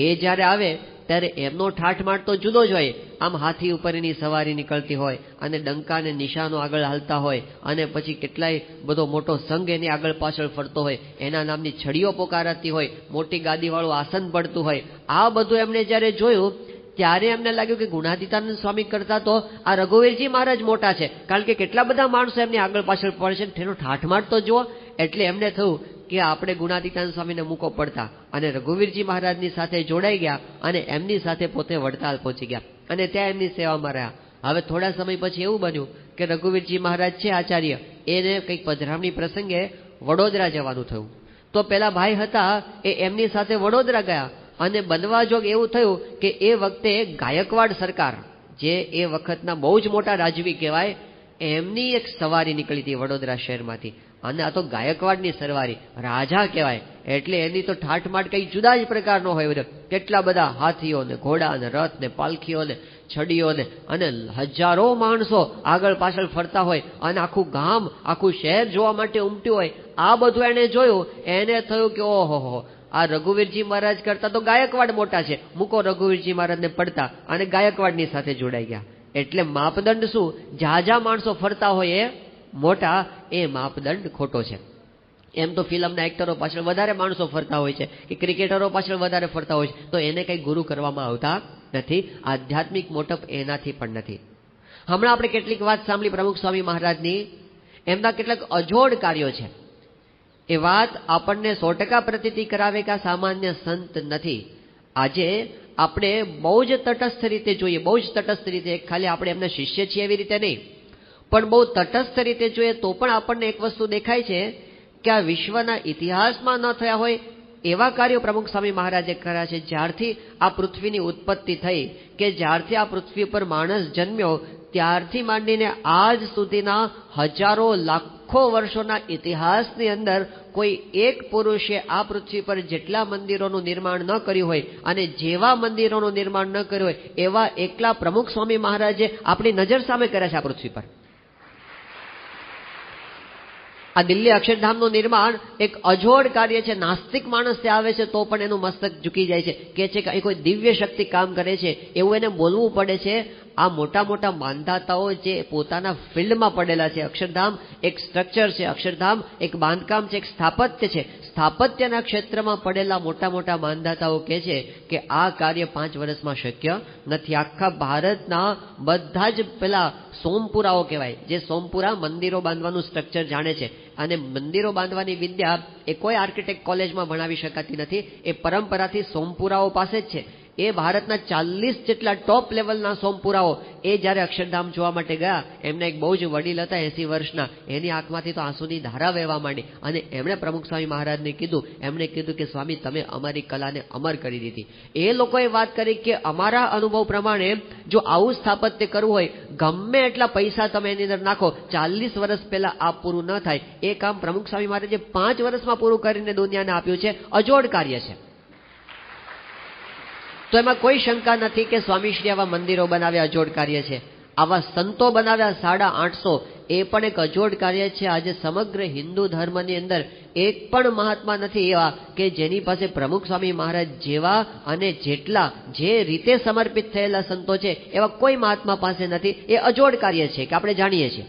એ જ્યારે આવે ત્યારે એમનો ઠાઠમાઠ તો જુદો જ હોય. આમ હાથી ઉપર એની સવારી નીકળતી હોય અને ડંકા અને નિશાનો આગળ હાલતા હોય અને પછી કેટલાય બધો મોટો સંઘ એની આગળ પાછળ ફરતો હોય, એના નામની છડીઓ પોકારાતી હોય, મોટી ગાદીવાળું આસન પડતું હોય. આ બધું એમણે જ્યારે જોયું ત્યારે એમને લાગ્યું કે ગુણાતીતાનંદ સ્વામી કરતા તો આ રઘુવીરજી મહારાજ મોટા છે, કારણ કે કેટલા બધા માણસો એમની આગળ પાછળ પડે છે, તેનો ઠાઠમાઠ તો જુઓ. એટલે એમને થયું કે આપણે ગુણાતીતાનંદ સ્વામીને મૂકો પડતા અને રઘુવીરજી મહારાજની સાથે જોડાઈ ગયા અને એમની સાથે પોતે વડતાલ પહોંચી ગયા અને ત્યાં એમની સેવામાં રહ્યા. હવે થોડા સમય પછી એવું બન્યું કે રઘુવીરજી મહારાજ છે આચાર્ય, એને કંઈક પધરામણી પ્રસંગે વડોદરા જવાનું થયું. તો પેલા ભાઈ હતા એ એમની સાથે વડોદરા ગયા અને બનવા જોગ એવું થયું કે એ વખતે ગાયકવાડ સરકાર, જે એ વખતના બહુ જ મોટા રાજવી કહેવાય, એમની એક સવારી નીકળી હતી વડોદરા શહેરમાંથી. અને આ તો ગાયકવાડની સરવારી, રાજા કહેવાય, એટલે એની તો ઠાઠમાઠ કંઈ જુદા જ પ્રકારનો હોય. કેટલા બધા હાથીઓ ને ઘોડા ને રથ ને પાલખીઓ ને છડીઓ ને અને હજારો માણસો આગળ પાછળ ફરતા હોય અને આખું ગામ આખું શહેર જોવા માટે ઉમટ્યું હોય. આ બધું એને જોયું, એને થયું કે ઓહો, આ રઘુવીરજી મહારાજ કરતા તો ગાયકવાડ મોટા છે, મૂકો રઘુવીરજી મહારાજને પડતા અને ગાયકવાડની સાથે જોડાઈ ગયા. એટલે માપદંડ શું, જાજા માણસો ફરતા હોય એ મોટા, એ માપદંડ ખોટો છે. એમ તો ફિલ્મના એક્ટરો પાછળ વધારે માણસો ફરતા હોય છે કે ક્રિકેટરો પાછળ વધારે ફરતા હોય છે, તો એને કંઈ ગુરુ કરવામાં આવતા નથી. આધ્યાત્મિક મોટપ એનાથી પણ નથી. હમણાં આપણે કેટલીક વાત સાંભળી પ્રમુખ સ્વામી મહારાજની, એમના કેટલાક અજોડ કાર્યો છે. એ વાત આપણને 100% પ્રતીતિ કરાવે કે આ સામાન્ય સંત નથી. આજે આપણે બહુ જ તટસ્થ રીતે જોઈએ, બહુ જ તટસ્થ રીતે, ખાલી આપણે એમના શિષ્ય છીએ એવી રીતે નહીં, પણ બહુ તટસ્થ રીતે જોઈએ તો પણ આપણને એક વસ્તુ દેખાય છે કે આ વિશ્વના ઇતિહાસમાં ન થયા હોય એવા કાર્યો પ્રમુખ સ્વામી મહારાજે કર્યા છે. જ્યારથી આ પૃથ્વીની ઉત્પત્તિ થઈ, કે જ્યારથી આ પૃથ્વી પર માણસ જન્મ્યો, ત્યારથી માંડીને આજ સુધીના હજારો લાખો વર્ષોના ઇતિહાસની અંદર કોઈ એક પુરુષે આ પૃથ્વી પર જેટલા મંદિરોનું નિર્માણ ન કર્યું હોય અને જેવા મંદિરોનું નિર્માણ ન કર્યું હોય એવા એકલા પ્રમુખ સ્વામી મહારાજે આપણી નજર સામે કર્યા છે આ પૃથ્વી પર. આ દિલ્હી અક્ષરધામનું નિર્માણ એક અજોડ કાર્ય છે. નાસ્તિક માણસ ત્યાં આવે છે તો પણ એનું મસ્તક ઝૂકી જાય છે, કે છે કે અહીં કોઈ દિવ્ય શક્તિ કામ કરે છે એવું એને બોલવું પડે છે. આ મોટા મોટા માંધાતાઓ જે પોતાના ફિલ્ડમાં પડેલા છે, અક્ષરધામ એક સ્ટ્રક્ચર છે, અક્ષરધામ એક બાંધકામ છે, એક સ્થાપત્ય છે, સ્થાપત્યના ક્ષેત્રમાં પડેલા મોટા મોટા માંધાતાઓ કહે છે કે આ કાર્ય 5 વર્ષમાં શક્ય નથી. આખા ભારતના બધા જ પેલા સોમપુરાઓ કહેવાય, જે સોમપુરા મંદિરો બાંધવાનું સ્ટ્રક્ચર જાણે છે, અને મંદિરો બાંધવાની વિદ્યા એ કોઈ આર્કિટેક્ટ કોલેજમાં ભણાવી શકાતી નથી, એ પરંપરાથી સોમપુરાઓ પાસે જ છે. એ ભારતના 40 જેટલા ટોપ લેવલના સોમપુરાઓ એ જ્યારે અક્ષરધામ જોવા માટે ગયા, એમના એક બહુ જ વડીલ હતા 80 વર્ષના, એની આંખમાંથી તો આંસુની ધારા વહેવા માંડી અને એમણે પ્રમુખ સ્વામી મહારાજને કીધું, એમણે કીધું કે સ્વામી તમે અમારી કલાને અમર કરી દીધી. એ લોકોએ વાત કરી કે અમારા અનુભવ પ્રમાણે જો આવું સ્થાપત્ય કરવું હોય, ગમે એટલા પૈસા તમે એની અંદર નાખો, 40 વર્ષ પહેલા આ પૂરું ન થાય. એ કામ પ્રમુખ સ્વામી મહારાજે 5 વર્ષમાં પૂરું કરીને દુનિયાને આપ્યું છે. અજોડ કાર્ય છે. તો એમાં કોઈ શંકા નથી કે સ્વામીશ્રી આવા મંદિરો બનાવ્યા અજોડ કાર્ય છે, આવા સંતો બનાવ્યા 850, એ પણ એક અજોડ કાર્ય છે. આજે સમગ્ર હિન્દુ ધર્મની અંદર એક પણ મહાત્મા નથી એવા કે જેની પાસે પ્રમુખ સ્વામી મહારાજ જેવા અને જેટલા જે રીતે સમર્પિત થયેલા સંતો છે એવા કોઈ મહાત્મા પાસે નથી. એ અજોડ કાર્ય છે કે આપણે જાણીએ છીએ.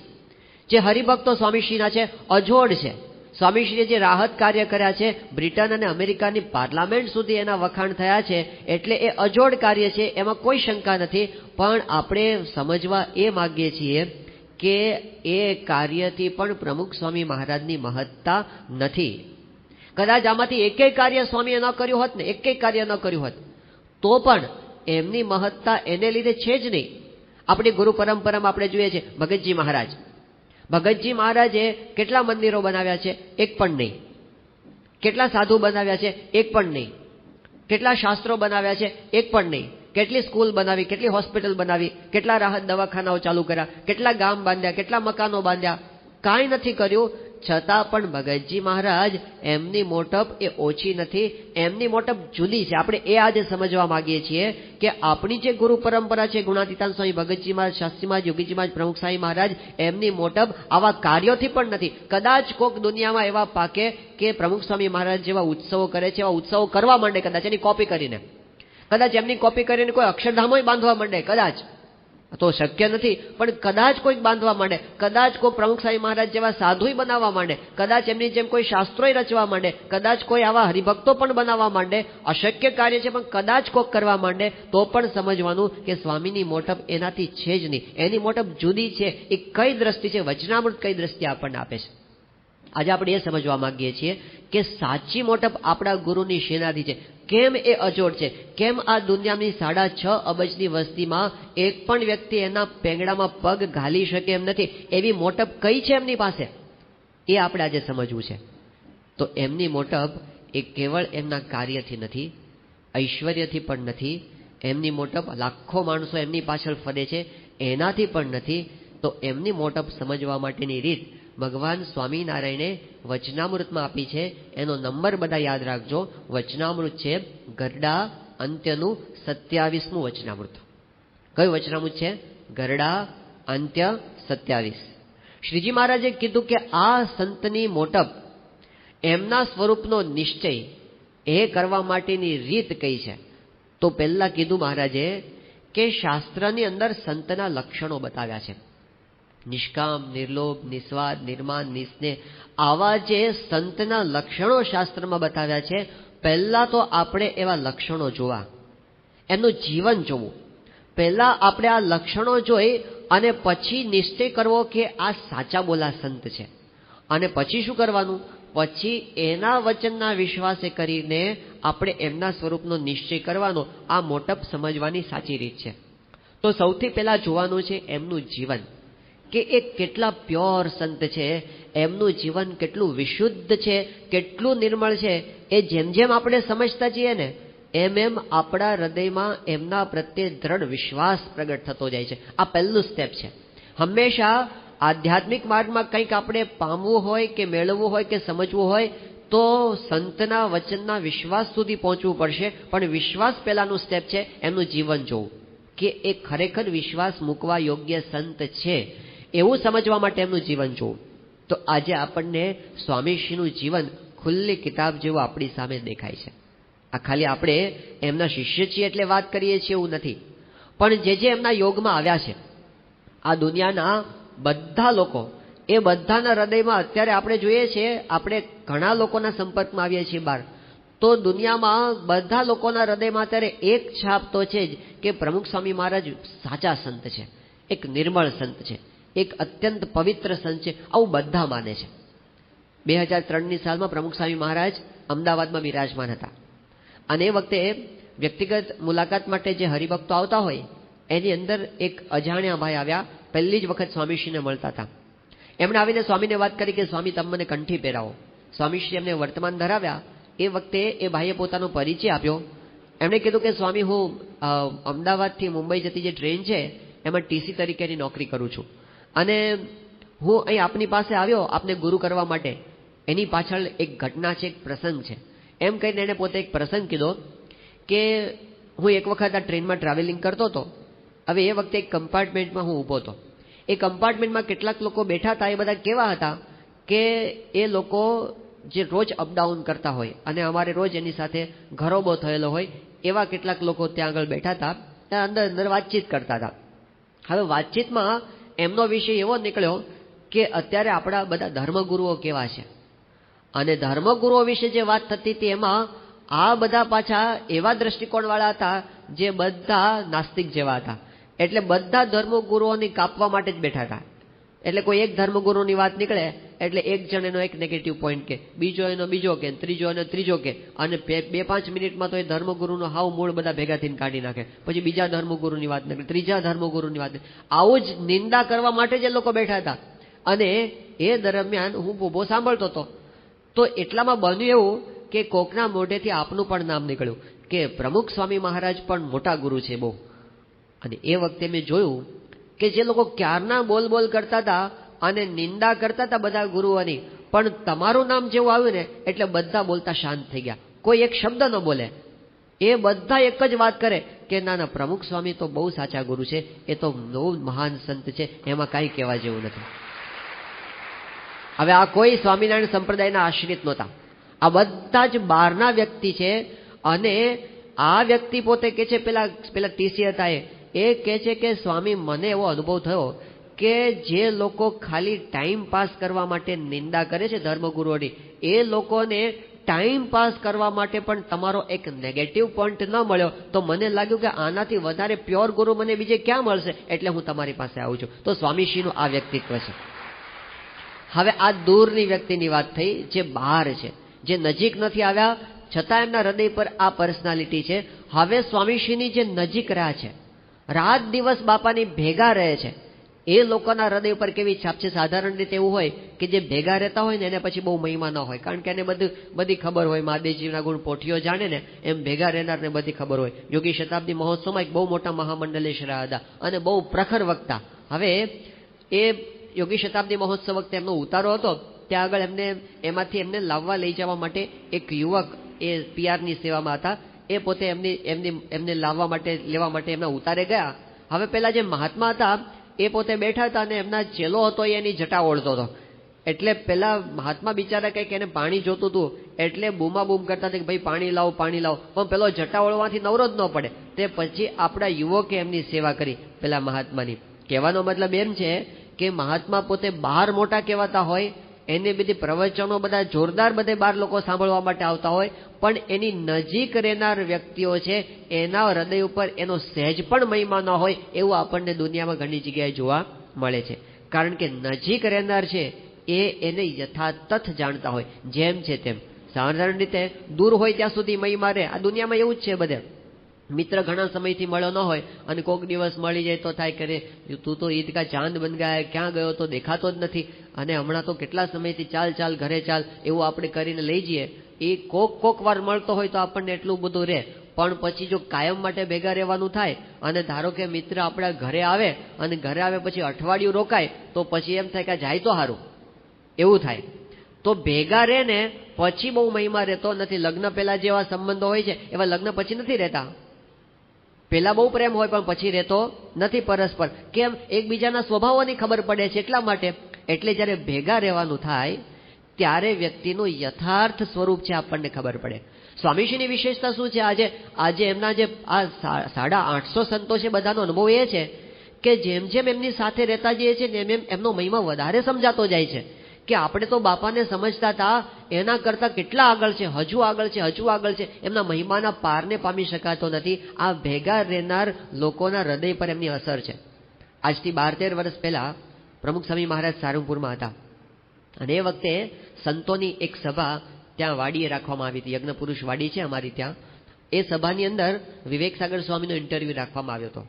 જે હરિભક્તો સ્વામીશ્રીના છે અજોડ છે. સ્વામીશ્રીએ જે રાહત કાર્ય કર્યા છે, બ્રિટન અને અમેરિકાની પાર્લામેન્ટ સુધી એના વખાણ થયા છે, એટલે એ અજોડ કાર્ય છે, એમાં કોઈ શંકા નથી. પણ આપણે સમજવા એ માગીએ છીએ કે એ કાર્યથી પણ પ્રમુખ સ્વામી મહારાજની મહત્તા નથી. કદાચ આમાંથી એકેય કાર્ય સ્વામીએ ન કર્યું હોત ને, એકેય કાર્ય ન કર્યું હોત, તો પણ એમની મહત્તા એને લીધે છે જ નહીં. આપણી ગુરુ પરંપરામાં આપણે જોઈએ છીએ ભગતજી મહારાજ. ભગતજી મહારાજે કેટલા મંદિરો બનાવ્યા છે? એક પણ નહીં. કેટલા સાધુ બનાવ્યા છે? એક પણ નહીં. કેટલા શાસ્ત્રો બનાવ્યા છે? એક પણ નહીં. કેટલી સ્કૂલ બનાવી, કેટલી હોસ્પિટલ બનાવી, કેટલા રાહત દવાખાનાઓ ચાલુ કર્યા, કેટલા ગામ બાંધ્યા, કેટલા મકાનો બાંધ્યા, કાંઈ નથી કર્યું. છતાં પણ ભગતજી મહારાજ એમની મોટપ એ ઓછી નથી, એમની મોટપ જુદી છે. આપણે એ આજે સમજવા માંગીએ છીએ કે આપણી જે ગુરુ પરંપરા છે, ગુણાતીતાન સ્વામી, ભગતજી મહારાજ, શાસ્ત્રી મહારાજ, યોગીજી મહારાજ, પ્રમુખ સ્વામી મહારાજ, એમની મોટપ આવા કાર્યોથી પણ નથી. કદાચ કોક દુનિયામાં એવા પાકે કે પ્રમુખ સ્વામી મહારાજ જેવા ઉત્સવો કરે છે, એવા ઉત્સવો કરવા માંડે, કદાચ એની કોપી કરીને, કદાચ એમની કોપી કરીને કોઈ અક્ષરધામોય બાંધવા માંડે, કદાચ, તો શક્ય નથી, પણ કદાચ કોઈક બાંધવા માંડે, કદાચ કોઈ પ્રમુખ સ્વામી મહારાજ જેવા સાધુય બનાવવા માંડે, કદાચ એમની જેમ કોઈ શાસ્ત્રોય રચવા માંડે, કદાચ કોઈ આવા હરિભક્તો પણ બનાવવા માંડે, અશક્ય કાર્ય છે પણ કદાચ કોક કરવા માંડે, તો પણ સમજવાનું કે સ્વામીની મોટપ એનાથી છે જ નહીં. એની મોટપ જુદી છે. એ કઈ દ્રષ્ટિ છે? વચનામૃત કઈ દ્રષ્ટિ આપણને આપે છે? આજે આપણે એ સમજવા માંગીએ છીએ કે સાચી મોટપ આપણા ગુરુની શેનાથી છે. કેમ એ અજોડ છે? કેમ આ દુનિયાની 6.5 અબજની વસ્તીમાં એક પણ વ્યક્તિ એના પેંગડામાં પગ ઘાલી શકે એમ નથી? એવી મોટપ કઈ છે એમની પાસે? એ આપણે આજે સમજવું છે. તો એમની મોટપ એ કેવળ એમના કાર્યથી નથી, ઐશ્વર્યથી પણ નથી. એમની મોટપ લાખો માણસો એમની પાછળ ફરે છે એનાથી પણ નથી. તો એમની મોટપ સમજવા માટેની રીત ભગવાન સ્વામિનારાયણે વચનામૃતમાં આપી છે. એનો નંબર બધા યાદ રાખજો. વચનામૃત છે ગરડા અંત્યનું 27મું વચનામૃત. કયું વચનામૃત છે? ગરડા અંત્ય 27. શ્રીજી મહારાજે કીધું કે આ સંતની મોટપ, એમના સ્વરૂપનો નિશ્ચય એ કરવા માટેની રીત કઈ છે? તો પહેલા કીધું મહારાજે કે શાસ્ત્રની અંદર સંતના લક્ષણો બતાવ્યા છે. નિષ્કામ, નિર્લોભ, નિસ્વાર્થ, નિર્માન, નિસ્નેહ, આવા જે સંતના લક્ષણો શાસ્ત્રમાં બતાવ્યા છે. પહેલા તો આપણે એવા લક્ષણો જોવા, એમનું જીવન જોવું. પહેલા આપણે આ લક્ષણો જોઈ અને પછી નિશ્ચય કરવો કે આ સાચા બોલા સંત છે. અને પછી શું કરવાનું? પછી એના વચનના વિશ્વાસે કરીને આપણે એમના સ્વરૂપનો નિશ્ચય કરવાનો. આ મોટપ સમજવાની સાચી રીત છે. તો સૌથી પહેલા જોવાનું છે એમનું જીવન, કે એ કેટલા પ્યોર સંત છે, એમનું જીવન કેટલું વિશુદ્ધ છે, કેટલું નિર્મળ છે. એ જેમ જેમ આપણે સમજતા જઈએ ને એમ એમ આપણા હૃદયમાં એમના પ્રત્યે દ્રઢ વિશ્વાસ પ્રગટ થતો જાય છે. આ પહેલું સ્ટેપ છે. હંમેશા આધ્યાત્મિક માર્ગમાં કંઈક આપણે પામવું હોય કે મેળવવું હોય કે સમજવું હોય તો સંતના વચનના વિશ્વાસ સુધી પહોંચવું પડશે. પણ વિશ્વાસ પહેલાનું સ્ટેપ છે એમનું જીવન જોવું, કે એ ખરેખર વિશ્વાસ મૂકવા યોગ્ય સંત છે એવું સમજવા માટે એમનું જીવન જોવું. તો આજે આપણને સ્વામીશ્રીનું જીવન ખુલ્લી કિતાબ જેવું આપણી સામે દેખાય છે. આ ખાલી આપણે એમના શિષ્ય છીએ એટલે વાત કરીએ છીએ એવું નથી, પણ જે એમના યોગમાં આવ્યા છે, આ દુનિયાના બધા લોકો, એ બધાના હૃદયમાં અત્યારે આપણે જોઈએ છીએ, આપણે ઘણા લોકોના સંપર્કમાં આવીએ છીએ બહાર, તો દુનિયામાં બધા લોકોના હૃદયમાં અત્યારે એક છાપ તો છે જ કે પ્રમુખ સ્વામી મહારાજ સાચા સંત છે, એક નિર્મળ સંત છે, એક અત્યંત પવિત્ર સંત છે, આવું બધા માને છે. 2003ની સાલમાં પ્રમુખ સ્વામી મહારાજ અમદાવાદમાં બિરાજમાન હતા અને એ વખતે વ્યક્તિગત મુલાકાત માટે જે હરિભક્તો આવતા હોય એની અંદર એક અજાણ્યા ભાઈ આવ્યા. પહેલી જ વખત સ્વામીશ્રીને મળતા હતા. એમણે આવીને સ્વામીને વાત કરી કે સ્વામી તમે મને કંઠી પહેરાવો. સ્વામીશ્રી એમને વર્તમાન ધરાવ્યા. એ વખતે એ ભાઈએ પોતાનો પરિચય આપ્યો. એમણે કીધું કે સ્વામી હું અમદાવાદથી મુંબઈ જતી જે ટ્રેન છે એમાં ટીસી તરીકેની નોકરી કરું છું અને હું અહીં આપની પાસે આવ્યો આપને ગુરુ કરવા માટે. એની પાછળ એક ઘટના છે, એક પ્રસંગ છે. એમ કહીને એણે પોતે એક પ્રસંગ કીધો કે હું એક વખત આ ટ્રેનમાં ટ્રાવેલિંગ કરતો હતો. હવે એ વખતે એક કમ્પાર્ટમેન્ટમાં હું ઊભો હતો. એ કમ્પાર્ટમેન્ટમાં કેટલાક લોકો બેઠા હતા. એ બધા કેવા હતા કે એ લોકો જે રોજ અપડાઉન કરતા હોય અને અમારે રોજ એની સાથે ઘરોબો થયેલો હોય એવા કેટલાક લોકો ત્યાં આગળ બેઠા હતા. ત્યાં અંદર વાતચીત કરતા હતા. હવે વાતચીતમાં એમનો વિષય એવો નીકળ્યો કે અત્યારે આપણા બધા ધર્મગુરુઓ કેવા છે અને ધર્મગુરુઓ વિશે જે વાત થતી હતી એમાં આ બધા પાછા એવા દ્રષ્ટિકોણવાળા હતા જે બધા નાસ્તિક જેવા હતા. એટલે બધા ધર્મગુરુઓની કાપવા માટે જ બેઠા હતા. એટલે કોઈ એક ધર્મગુરુની વાત નીકળે એટલે એક જણ એનો એક નેગેટિવ પોઈન્ટ કે, બીજો એનો બીજો કે, ત્રીજો એનો ત્રીજો કે, અને 2-5 મિનિટમાં તો એ ધર્મગુરુનો હાવ મૂળ બધા ભેગા થઈને કાઢી નાખે. પછી બીજા ધર્મગુરુની વાત નીકળે, ત્રીજા ધર્મગુરુની વાત. આવું જ નિંદા કરવા માટે જ એ લોકો બેઠા હતા. અને એ દરમિયાન હું ઉભો સાંભળતો હતો, તો એટલામાં બન્યું એવું કે કોકના મોઢેથી આપનું પણ નામ નીકળ્યું કે પ્રમુખ સ્વામી મહારાજ પણ મોટા ગુરુ છે બહુ. અને એ વખતે મેં જોયું કે જે લોકો ક્યારના બોલ કરતા હતા અને નિંદા કરતા હતા બધા ગુરુઓની, પણ તમારું નામ જેવું આવ્યું ને એટલે બધા બોલતા શાંત થઈ ગયા. કોઈ એક શબ્દ ન બોલે. એ બધા એક જ વાત કરે કે ના પ્રમુખ સ્વામી તો બહુ સાચા ગુરુ છે, એ તો બહુ મહાન સંત છે, એમાં કાંઈ કહેવા જેવું નથી. હવે આ કોઈ સ્વામિનારાયણ સંપ્રદાયના આશ્રિત નહોતા, આ બધા જ બહારના વ્યક્તિ છે. અને આ વ્યક્તિ પોતે કે છે, પેલા ટીસી હતા એ કહે છે કે સ્વામી મને એવો અનુભવ થયો કે જે લોકો ખાલી ટાઈમ પાસ કરવા માટે નિંદા કરે છે ધર્મગુરુઓની, એ લોકોને ટાઈમ પાસ કરવા માટે પણ તમારો એક નેગેટિવ પોઈન્ટ ન મળ્યો તો મને લાગ્યું કે આનાથી વધારે પ્યોર ગુરુ મને બીજે ક્યાં મળશે, એટલે હું તમારી પાસે આવું છું. તો સ્વામીશ્રીનું આ વ્યક્તિત્વ છે. હવે આ દૂરની વ્યક્તિની વાત થઈ, જે બહાર છે, જે નજીક નથી આવ્યા છતાં એમના હૃદય પર આ પર્સનાલિટી છે. હવે સ્વામીશ્રીની જે નજીક રહ્યા છે, રાત દિવસ બાપાની ભેગા રહે છે, એ લોકોના હૃદય ઉપર કેવી છાપ છે. સાધારણ રીતે એવું હોય કે જે ભેગા રહેતા હોય ને એને પછી બહુ મહિમા ન હોય, કારણ કે એને બધી ખબર હોય, મહાદેવજીના ગુણ પોઠીઓ જાણે ને એમ ભેગા રહેનારને બધી ખબર હોય. યોગી શતાબ્દી મહોત્સવમાં એક બહુ મોટા મહામંડલેશ રહ્યા હતા અને બહુ પ્રખર વક્તા. હવે એ યોગી શતાબ્દી મહોત્સવ વખતે એમનો ઉતારો હતો, ત્યાં આગળ એમાંથી એમને લાવવા લઈ જવા માટે એક યુવક એ પીઆરની સેવામાં હતા, એ પોતે એમને લેવા માટે એમના ઉતારે ગયા. હવે પેલા જે મહાત્મા હતા એ પોતે બેઠા હતા અને એમના ચેલો હતો એની જટા ઓળતો હતો. એટલે પેલા મહાત્મા બિચારા કંઈક એને પાણી જોતું હતું એટલે બૂમા બૂમ કરતા હતા કે ભાઈ પાણી લાવો. પણ પેલો જટા ઓળવાથી નવરો જ ન પડે. તે પછી આપણા યુવકે એમની સેવા કરી પેલા મહાત્માની. કહેવાનો મતલબ એમ છે કે મહાત્મા પોતે બહાર મોટા કહેવાતા હોય, એને બધી પ્રવચનો બધા જોરદાર બધે બાર લોકો સાંભળવા માટે આવતા હોય, પણ એની નજીક રહેનાર વ્યક્તિઓ છે એના હૃદય ઉપર એનો સહેજ પણ મહિમા ન હોય એવું આપણને દુનિયામાં ઘણી જગ્યાએ જોવા મળે છે. કારણ કે નજીક રહેનાર છે એને યથાતથ જાણતા હોય, જેમ છે તેમ. સાધારણ રીતે દૂર હોય ત્યાં સુધી મહિમા રહે. આ દુનિયામાં એવું જ છે બધે. મિત્ર ઘણા સમયથી મળ્યો ન હોય અને કોઈક દિવસ મળી જાય તો થાય કરે તું તો ઈદ કા ચાંદ બન ગયા, ક્યાં ગયો તો દેખાતો જ નથી, અને હમણાં તો કેટલા સમયથી ચાલ ઘરે ચાલ એવું આપણે કરીને લઈ જઈએ. એ કોક વાર મળતો હોય તો આપણને એટલું બધું રહે, પણ પછી જો કાયમ માટે ભેગા રહેવાનું થાય અને ધારો કે મિત્ર આપણા ઘરે આવે અને ઘરે આવે પછી અઠવાડિયું રોકાય તો પછી એમ થાય કે જાય તો સારું એવું થાય. તો ભેગા રહે ને પછી બહુ મહિમા રહેતો નથી. લગ્ન પહેલા જેવા સંબંધો હોય છે એવા લગ્ન પછી નથી રહેતા. પેલા બહુ પ્રેમ હોય પણ પછી રહેતો નથી પરસ્પર. કેમ? એકબીજાના સ્વભાવોની ખબર પડે છે એટલા માટે. એટલે જ્યારે ભેગા રહેવાનું થાય ત્યારે વ્યક્તિનું યથાર્થ સ્વરૂપ છે આપણને ખબર પડે. સ્વામીજીની વિશેષતા શું છે? આજે એમના જે આ 850 સંતો છે બધાનો અનુભવ એ છે કે જેમ જેમ એમની સાથે રહેતા જઈએ છે એમ એમ એમનો મહિમા વધારે સમજાતો જાય છે કે આપણે તો બાપાને સમજતા હતા એના કરતાં કેટલા આગળ છે, હજુ આગળ છે. એમના મહિમાના પારને પામી શકાતો નથી. આ ભેગા રહેનાર લોકોના હૃદય પર એમની અસર છે. આજથી 12-13 વર્ષ પહેલા પ્રમુખ સ્વામી મહારાજ સારંગપુરમાં હતા અને એ વખતે સંતોની એક સભા ત્યાં વાડીએ રાખવામાં આવી હતી. યજ્ઞ પુરુષ વાડી છે અમારી ત્યાં. એ સભાની અંદર વિવેક સાગર સ્વામીનો ઇન્ટરવ્યુ રાખવામાં આવ્યો હતો.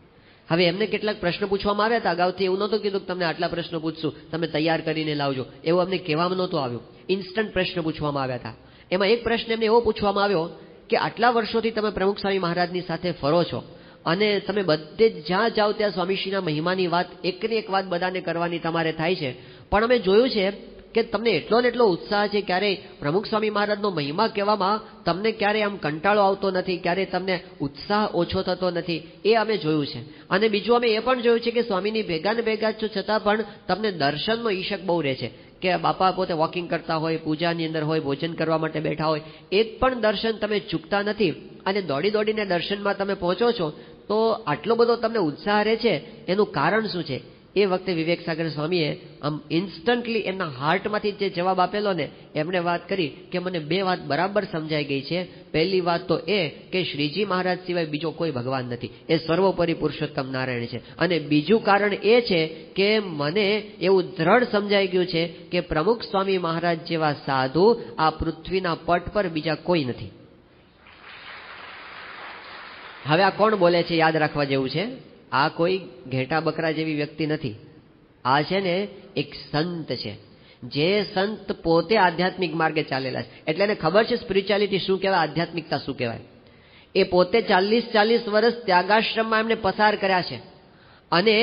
હવે એમને કેટલાક પ્રશ્ન પૂછવામાં આવ્યા હતા. અગાઉથી એવું નહોતું કીધું કે તમને આટલા પ્રશ્નો પૂછશું, તમે તૈયાર કરીને લાવજો, એવું અમને કહેવામાં નહોતું આવ્યું. ઇન્સ્ટન્ટ પ્રશ્ન પૂછવામાં આવ્યા હતા. એમાં એક પ્રશ્ન એમને એવો પૂછવામાં આવ્યો કે આટલા વર્ષોથી તમે પ્રમુખ સ્વામી મહારાજની સાથે ફરો છો અને તમે બધે જ્યાં જાઓ ત્યાં સ્વામીશ્રીના મહિમાની વાત એકની એક વાત બધાને કરવાની તમારે થાય છે, પણ અમે જોયું છે કે તમને એટલો ને એટલો ઉત્સાહ છે, ક્યારેય પ્રમુખ સ્વામી મહારાજનો મહિમા કહેવામાં તમને ક્યારેય આમ કંટાળો આવતો નથી, ક્યારેય તમને ઉત્સાહ ઓછો થતો નથી, એ અમે જોયું છે. અને બીજું અમે એ પણ જોયું છે કે સ્વામીની ભેગા ને ભેગા છો છતાં પણ તમને દર્શનનો ઈશક બહુ રહે છે કે બાપા પોતે વોકિંગ કરતા હોય, પૂજાની અંદર હોય, ભોજન કરવા માટે બેઠા હોય, એક પણ દર્શન તમે ચૂકતા નથી અને દોડીને દર્શનમાં તમે પહોંચો છો. તો આટલો બધો તમને ઉત્સાહ રહે છે, એનું કારણ શું છે? એ વખતે વિવેક સાગર સ્વામીએ આમ ઇન્સ્ટન્ટલી એમના હાર્ટમાંથી જે જવાબ આપેલો ને, એમણે વાત કરી કે મને બે વાત બરાબર સમજાઈ ગઈ છે પહેલી વાત તો એ કે શ્રીજી મહારાજ સિવાય બીજો કોઈ ભગવાન નથી, એ સર્વોપરી પુરુષોત્તમ નારાયણ છે. અને બીજું કારણ એ છે કે મને એવું દ્રઢ સમજાઈ ગયું છે કે પ્રમુખ સ્વામી મહારાજ જેવા સાધુ આ પૃથ્વીના પટ પર બીજા કોઈ નથી. હવે આ કોણ બોલે છે યાદ રાખવા જેવું છે, આ કોઈ ઘેટા બકરા જેવી વ્યક્તિ નથી. આ છે ને એક સંત છે, જે સંત પોતે આધ્યાત્મિક માર્ગે ચાલેલા છે. એટલે એને ખબર છે સ્પિરિચ્યુઆલિટી શું કહેવાય, આધ્યાત્મિકતા શું કહેવાય. એ પોતે 40 વર્ષ ત્યાગાશ્રમમાં એમને પસાર કર્યા છે અને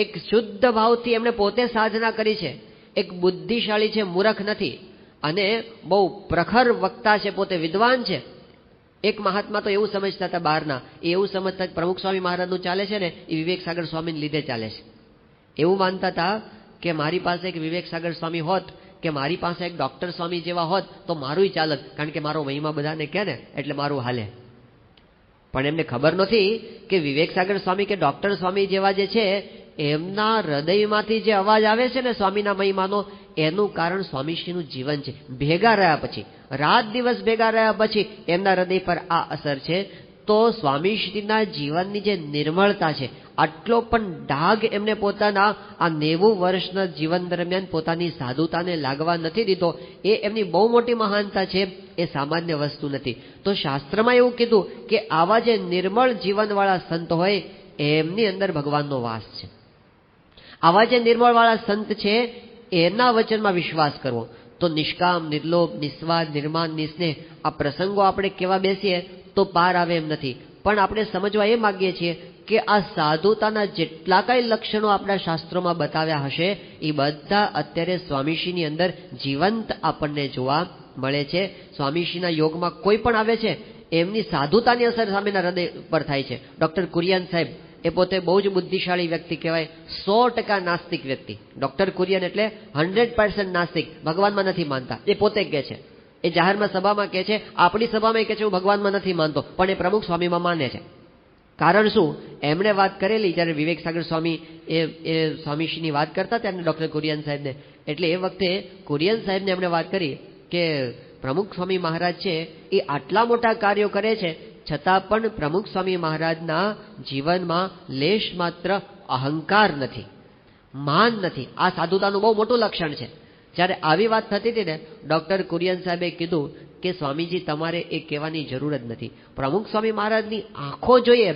એક શુદ્ધ ભાવથી એમણે પોતે સાધના કરી છે. એક બુદ્ધિશાળી છે, મૂર્ખ નથી, અને બહુ પ્રખર વક્તા છે, પોતે વિદ્વાન છે. એક મહાત્મા તો એવું સમજતા હતા બહારના, એ એવું સમજતા પ્રમુખ સ્વામી મહારાજનું ચાલે છે ને એ વિવેક સાગર સ્વામીને લીધે ચાલે છે. એવું માનતા હતા કે મારી પાસે એક વિવેક સાગર સ્વામી હોત કે મારી પાસે એક ડોક્ટર સ્વામી જેવા હોત તો મારું ચાલત, કારણ કે મારો મહિમા બધાને કહે ને એટલે મારું હાલે. પણ એમને ખબર નથી કે વિવેક સાગર સ્વામી કે ડોક્ટર સ્વામી જેવા જે છે એમના હૃદયમાંથી જે અવાજ આવે છે ને સ્વામીના મહિમાનો, એનું કારણ સ્વામીશ્રીનું જીવન છે. ભેગા રહ્યા પછી, રાત દિવસ ભેગા રહ્યા પછી એમના હૃદય પર આ અસર છે. તો સ્વામીશ્રીના જીવનની જે નિર્મળતા છે, આટલો પણ ડાઘ એમને પોતાના આ 90 વર્ષના જીવન દરમિયાન પોતાની સાધુતાને લાગવા નથી દીધો, એ એમની બહુ મોટી મહાનતા છે, એ સામાન્ય વસ્તુ નથી. તો શાસ્ત્રમાં એવું કીધું કે આવા જે નિર્મળ જીવનવાળા સંત હોય એમની અંદર ભગવાનનો વાસ છે. આવા જે નિર્મળવાળા સંત છે એના વચનમાં વિશ્વાસ કરવો. તો નિષ્કામ, નિર્લોભ, નિસ્વાર્થ, નિર્માન, નિસ્નેહ આ પ્રસંગો આપણે કેવા બેસીએ તો પાર આવે એમ નથી. પણ આપણે સમજવા એ માગીએ છીએ કે આ સાધુતાના જેટલા કાંઈ લક્ષણો આપણા શાસ્ત્રોમાં બતાવ્યા હશે એ બધા અત્યારે સ્વામીશ્રીની અંદર જીવંત આપણને જોવા મળે છે. સ્વામીશ્રીના યોગમાં કોઈ પણ આવે છે એમની સાધુતાની અસર સામેના હૃદય પર થાય છે. ડોક્ટર કુરિયન સાહેબ એ પોતે બહુ જ બુદ્ધિશાળી વ્યક્તિ કહેવાય, 100% નાસ્તિક વ્યક્તિ. ડોક્ટર કુરિયન એટલે 100% નાસ્તિક, ભગવાનમાં નથી માનતા, એ પોતે કહે છે. એ જાહેરમાં સભામાં કહે છે, આપણી સભામાં કહે છે હું ભગવાનમાં નથી માનતો, પણ એ પ્રમુખ સ્વામીમાં માને છે. કારણ શું? એમણે વાત કરેલી જ્યારે વિવેક સાગર સ્વામી એ સ્વામીશ્રીની વાત કરતા ત્યારે ડોક્ટર કુરિયન સાહેબને, એટલે એ વખતે કુરિયન સાહેબને એમણે વાત કરી કે પ્રમુખ સ્વામી મહારાજ છે એ આટલા મોટા કાર્યો કરે છે છતાં પણ પ્રમુખ સ્વામી મહારાજના જીવનમાં લેશ માત્ર અહંકાર નથી, માન નથી. આ સાધુતાનું બહુ મોટું લક્ષણ છે. જ્યારે આવી વાત થતી હતી ને, ડોક્ટર કુરિયન સાહેબે કીધું કે સ્વામીજી તમારે એ કહેવાની જરૂર જ નથી. પ્રમુખ સ્વામી મહારાજની આંખો જોઈએ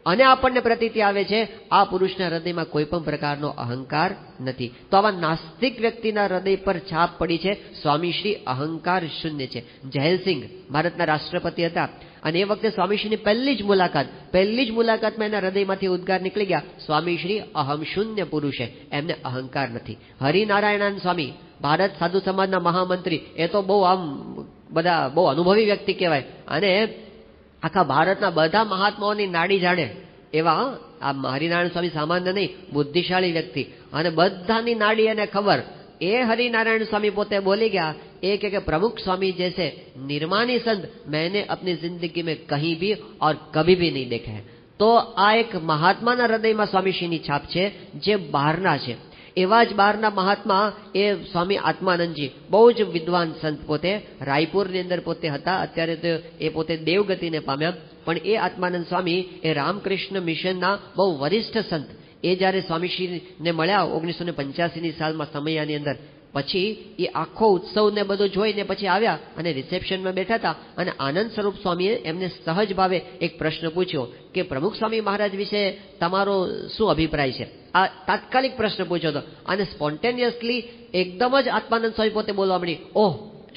અને આપણને પ્રતીતિ આવે છે આ પુરુષના હૃદયમાં કોઈ પણ પ્રકારનો અહંકાર નથી. તો આવા નાસ્તિક વ્યક્તિના હૃદય પર છાપ પડી છે સ્વામીશ્રી અહંકાર શૂન્ય છે. જયલસિંહ ભારતના રાષ્ટ્રપતિ હતા અને એ વખતે સ્વામીશ્રીની પહેલી જ મુલાકાતમાં એના હૃદયમાંથી ઉદ્ગાર નીકળી ગયા, સ્વામીશ્રી અહમ શૂન્ય પુરુષ છે, એમને અહંકાર નથી. હરિનારાયણાન સ્વામી ભારત સાધુ સમાજના મહામંત્રી, એ તો બહુ અનુભવી વ્યક્તિ કહેવાય અને આખા ભારતના બધા મહાત્માઓની નાડી જાણે એવા આ હરિનારાયણ સ્વામી સામાન્ય નહીં, બુદ્ધિશાળી વ્યક્તિ અને બધાની નાડી એને ખબર. એ હરિનારાયણ સ્વામી પોતે બોલી ગયા, એ કે પ્રમુખ સ્વામી जैसे निर्माणी संत मैंने अपनी जिंदगी में कहीं भी और कभी भी नहीं देखा है. તો આ એક મહાત્માના હૃદયમાં સ્વામીશ્રીની છાપ છે જે બહારના છે. એવા જ બહારના મહાત્મા એ સ્વામી આત્માનંદજી, બહુ જ વિદ્વાન સંત, પોતે રાયપુરની અંદર પોતે હતા. અત્યારે તો એ પોતે દેવગતિને પામ્યા. પણ એ આત્માનંદ સ્વામી એ રામકૃષ્ણ મિશનના બહુ વરિષ્ઠ સંત. એ જ્યારે સ્વામીશ્રીને મળ્યા 1985ની સાલમાં સમયાની અંદર, પછી એ આખો ઉત્સવ ને બધું જોઈને પછી આવ્યા અને રિસેપ્શનમાં બેઠા હતા અને આનંદ સ્વરૂપ સ્વામીએ એમને સહજ ભાવે એક પ્રશ્ન પૂછ્યો કે પ્રમુખ સ્વામી મહારાજ વિશે તમારો શું અભિપ્રાય છે. આ તાત્કાલિક પ્રશ્ન પૂછ્યો હતો અને સ્પોન્ટેનિયસલી એકદમ જ આત્માનંદ સ્વામી પોતે બોલવા મળી. ઓહ,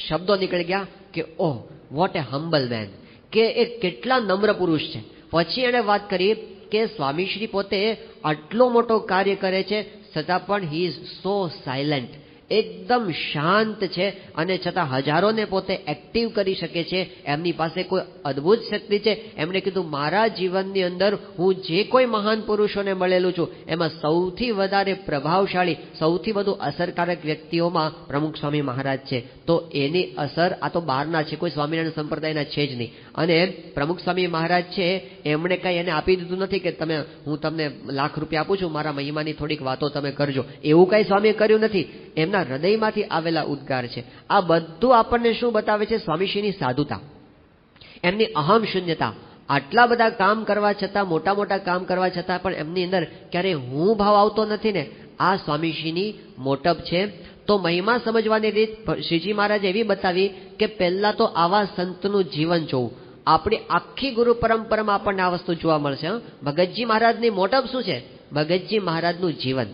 શબ્દો નીકળી ગયા કે ઓહ વોટ એ હમ્બલ મેન, કે એ કેટલા નમ્ર પુરુષ છે. પછી એણે વાત કરી કે સ્વામીશ્રી પોતે આટલો મોટો કાર્ય કરે છે છતાં પણ હી ઇઝ સો સાયલેન્ટ, એકદમ શાંત છે અને છતાં હજારોને પોતે એક્ટિવ કરી શકે છે. એમની પાસે કોઈ અદ્ભુત શક્તિ છે. એમણે કીધું મારા જીવનની અંદર હું જે કોઈ મહાન પુરુષોને મળેલું છું એમાં સૌથી વધારે પ્રભાવશાળી, સૌથી વધુ અસરકારક વ્યક્તિઓમાં પ્રમુખ સ્વામી મહારાજ છે. તો એની અસર આ તો બહારના છે, કોઈ સ્વામિનારાયણ સંપ્રદાયના છે જ નહીં. અને પ્રમુખ સ્વામી મહારાજ છે એમણે કંઈ એને આપી દીધું નથી કે હું તમને લાખ રૂપિયા આપું છું, મારા મહિમાની થોડીક વાતો તમે કરજો, એવું કંઈ સ્વામીએ કર્યું નથી. એમના હૃદયમાંથી આવેલા ઉદ્ગાર છે. આ બધું આપણને શું બતાવે છે? સ્વામીશ્રીની સાધુતા. એમની અહમ શૂન્યતા, આટલા બધા કામ કરવા છતાં, મોટા મોટા કામ કરવા છતાં પણ એમની અંદર ક્યારેય હું ભાવ આવતો નથી ને, આ સ્વામીશ્રીની મોટપ છે. તો મહિમા સમજવાની રીત શ્રીજી મહારાજે એવી બતાવી કે પહેલા તો આવા સંતનું જીવન જોવું. આપણી આખી ગુરુ પરંપરામાં આપણને આ વસ્તુ જોવા મળશે. ભગતજી મહારાજની મોટપ શું છે? ભગતજી મહારાજનું જીવન.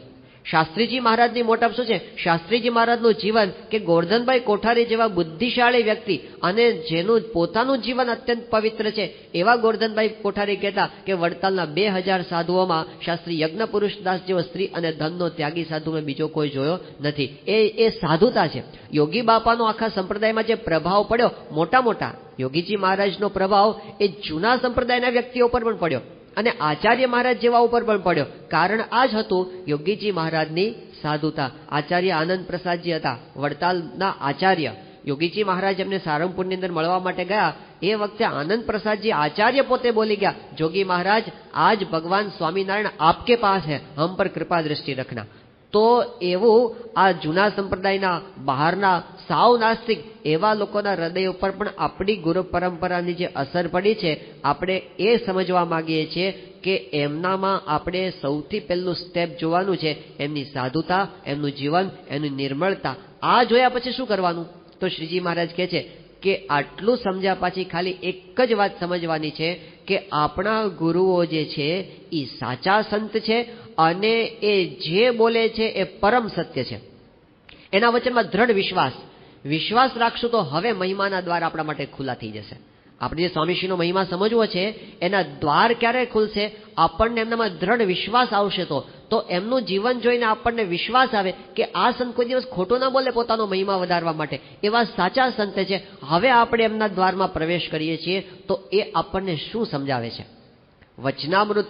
શાસ્ત્રીજી મહારાજની મોટપ શું છે? શાસ્ત્રીજી મહારાજનું જીવન. કે ગોરધનભાઈ કોઠારી જેવા બુદ્ધિશાળી વ્યક્તિ અને જેનું પોતાનું જીવન અત્યંત પવિત્ર છે, એવા ગોરધનભાઈ કોઠારી કહેતા કે વડતાલના 2000 સાધુઓમાં શાસ્ત્રી યજ્ઞ પુરુષદાસ જેવો સ્ત્રી અને ધનનો ત્યાગી સાધુ મેં બીજો કોઈ જોયો નથી. એ સાધુતા છે. યોગી બાપાનો આખા સંપ્રદાયમાં જે પ્રભાવ પડ્યો, મોટા યોગીજી મહારાજનો પ્રભાવ એ જૂના સંપ્રદાયના વ્યક્તિઓ પર પણ પડ્યો અને આચાર્ય મહારાજ જેવા ઉપર પણ પડ્યો. કારણ આ જ હતું યોગીજી મહારાજની સાધુતા. આચાર્ય આનંદ પ્રસાદજી હતા, વડતાલના આચાર્ય. યોગીજી મહારાજ એમને સારંગપુરની અંદર મળવા માટે ગયા. એ વખતે આનંદ પ્રસાદજી આચાર્ય પોતે બોલી ગયા, જોગી મહારાજ આજ ભગવાન સ્વામિનારાયણ આપકે પાસ હૈ, હમ પર કૃપા દ્રષ્ટિ રખના. તો એવું આ જૂના સંપ્રદાયના બહારના સાવ નાસ્તિક એવા લોકોના હૃદય ઉપર પણ આપણી ગુરુ પરંપરાની જે અસર પડી છે, આપણે એ સમજવા માંગીએ છીએ કે એમનામાં આપણે સૌથી પહેલું સ્ટેપ જોવાનું છે એમની સાધુતા, એમનું જીવન, એની નિર્મળતા. આ જોયા પછી શું કરવાનું? તો શ્રીજી મહારાજ કહે છે કે આટલું સમજ્યા પછી ખાલી એક જ વાત સમજવાની છે કે આપણા ગુરુઓ જે છે એ સાચા સંત છે અને એ જે બોલે છે એ પરમ સત્ય છે. એના વચનમાં દ્રઢ વિશ્વાસ રાખશું તો હવે મહિમાના દ્વાર આપણા માટે ખુલ્લા થઈ જશે. આપણે જે સ્વામીશ્રીનો મહિમા સમજવો છે એના દ્વાર ક્યારે ખુલશે? આપણને એમનામાં દ્રઢ વિશ્વાસ આવશે. તો એમનું જીવન જોઈને આપણને વિશ્વાસ આવે કે આ સંત કોઈ દિવસ ખોટું ના બોલે પોતાનો મહિમા વધારવા માટે, એવા સાચા સંત છે. હવે આપણે એમના દ્વારમાં પ્રવેશ કરીએ છીએ તો એ આપણને શું સમજાવે છે? વચનામૃત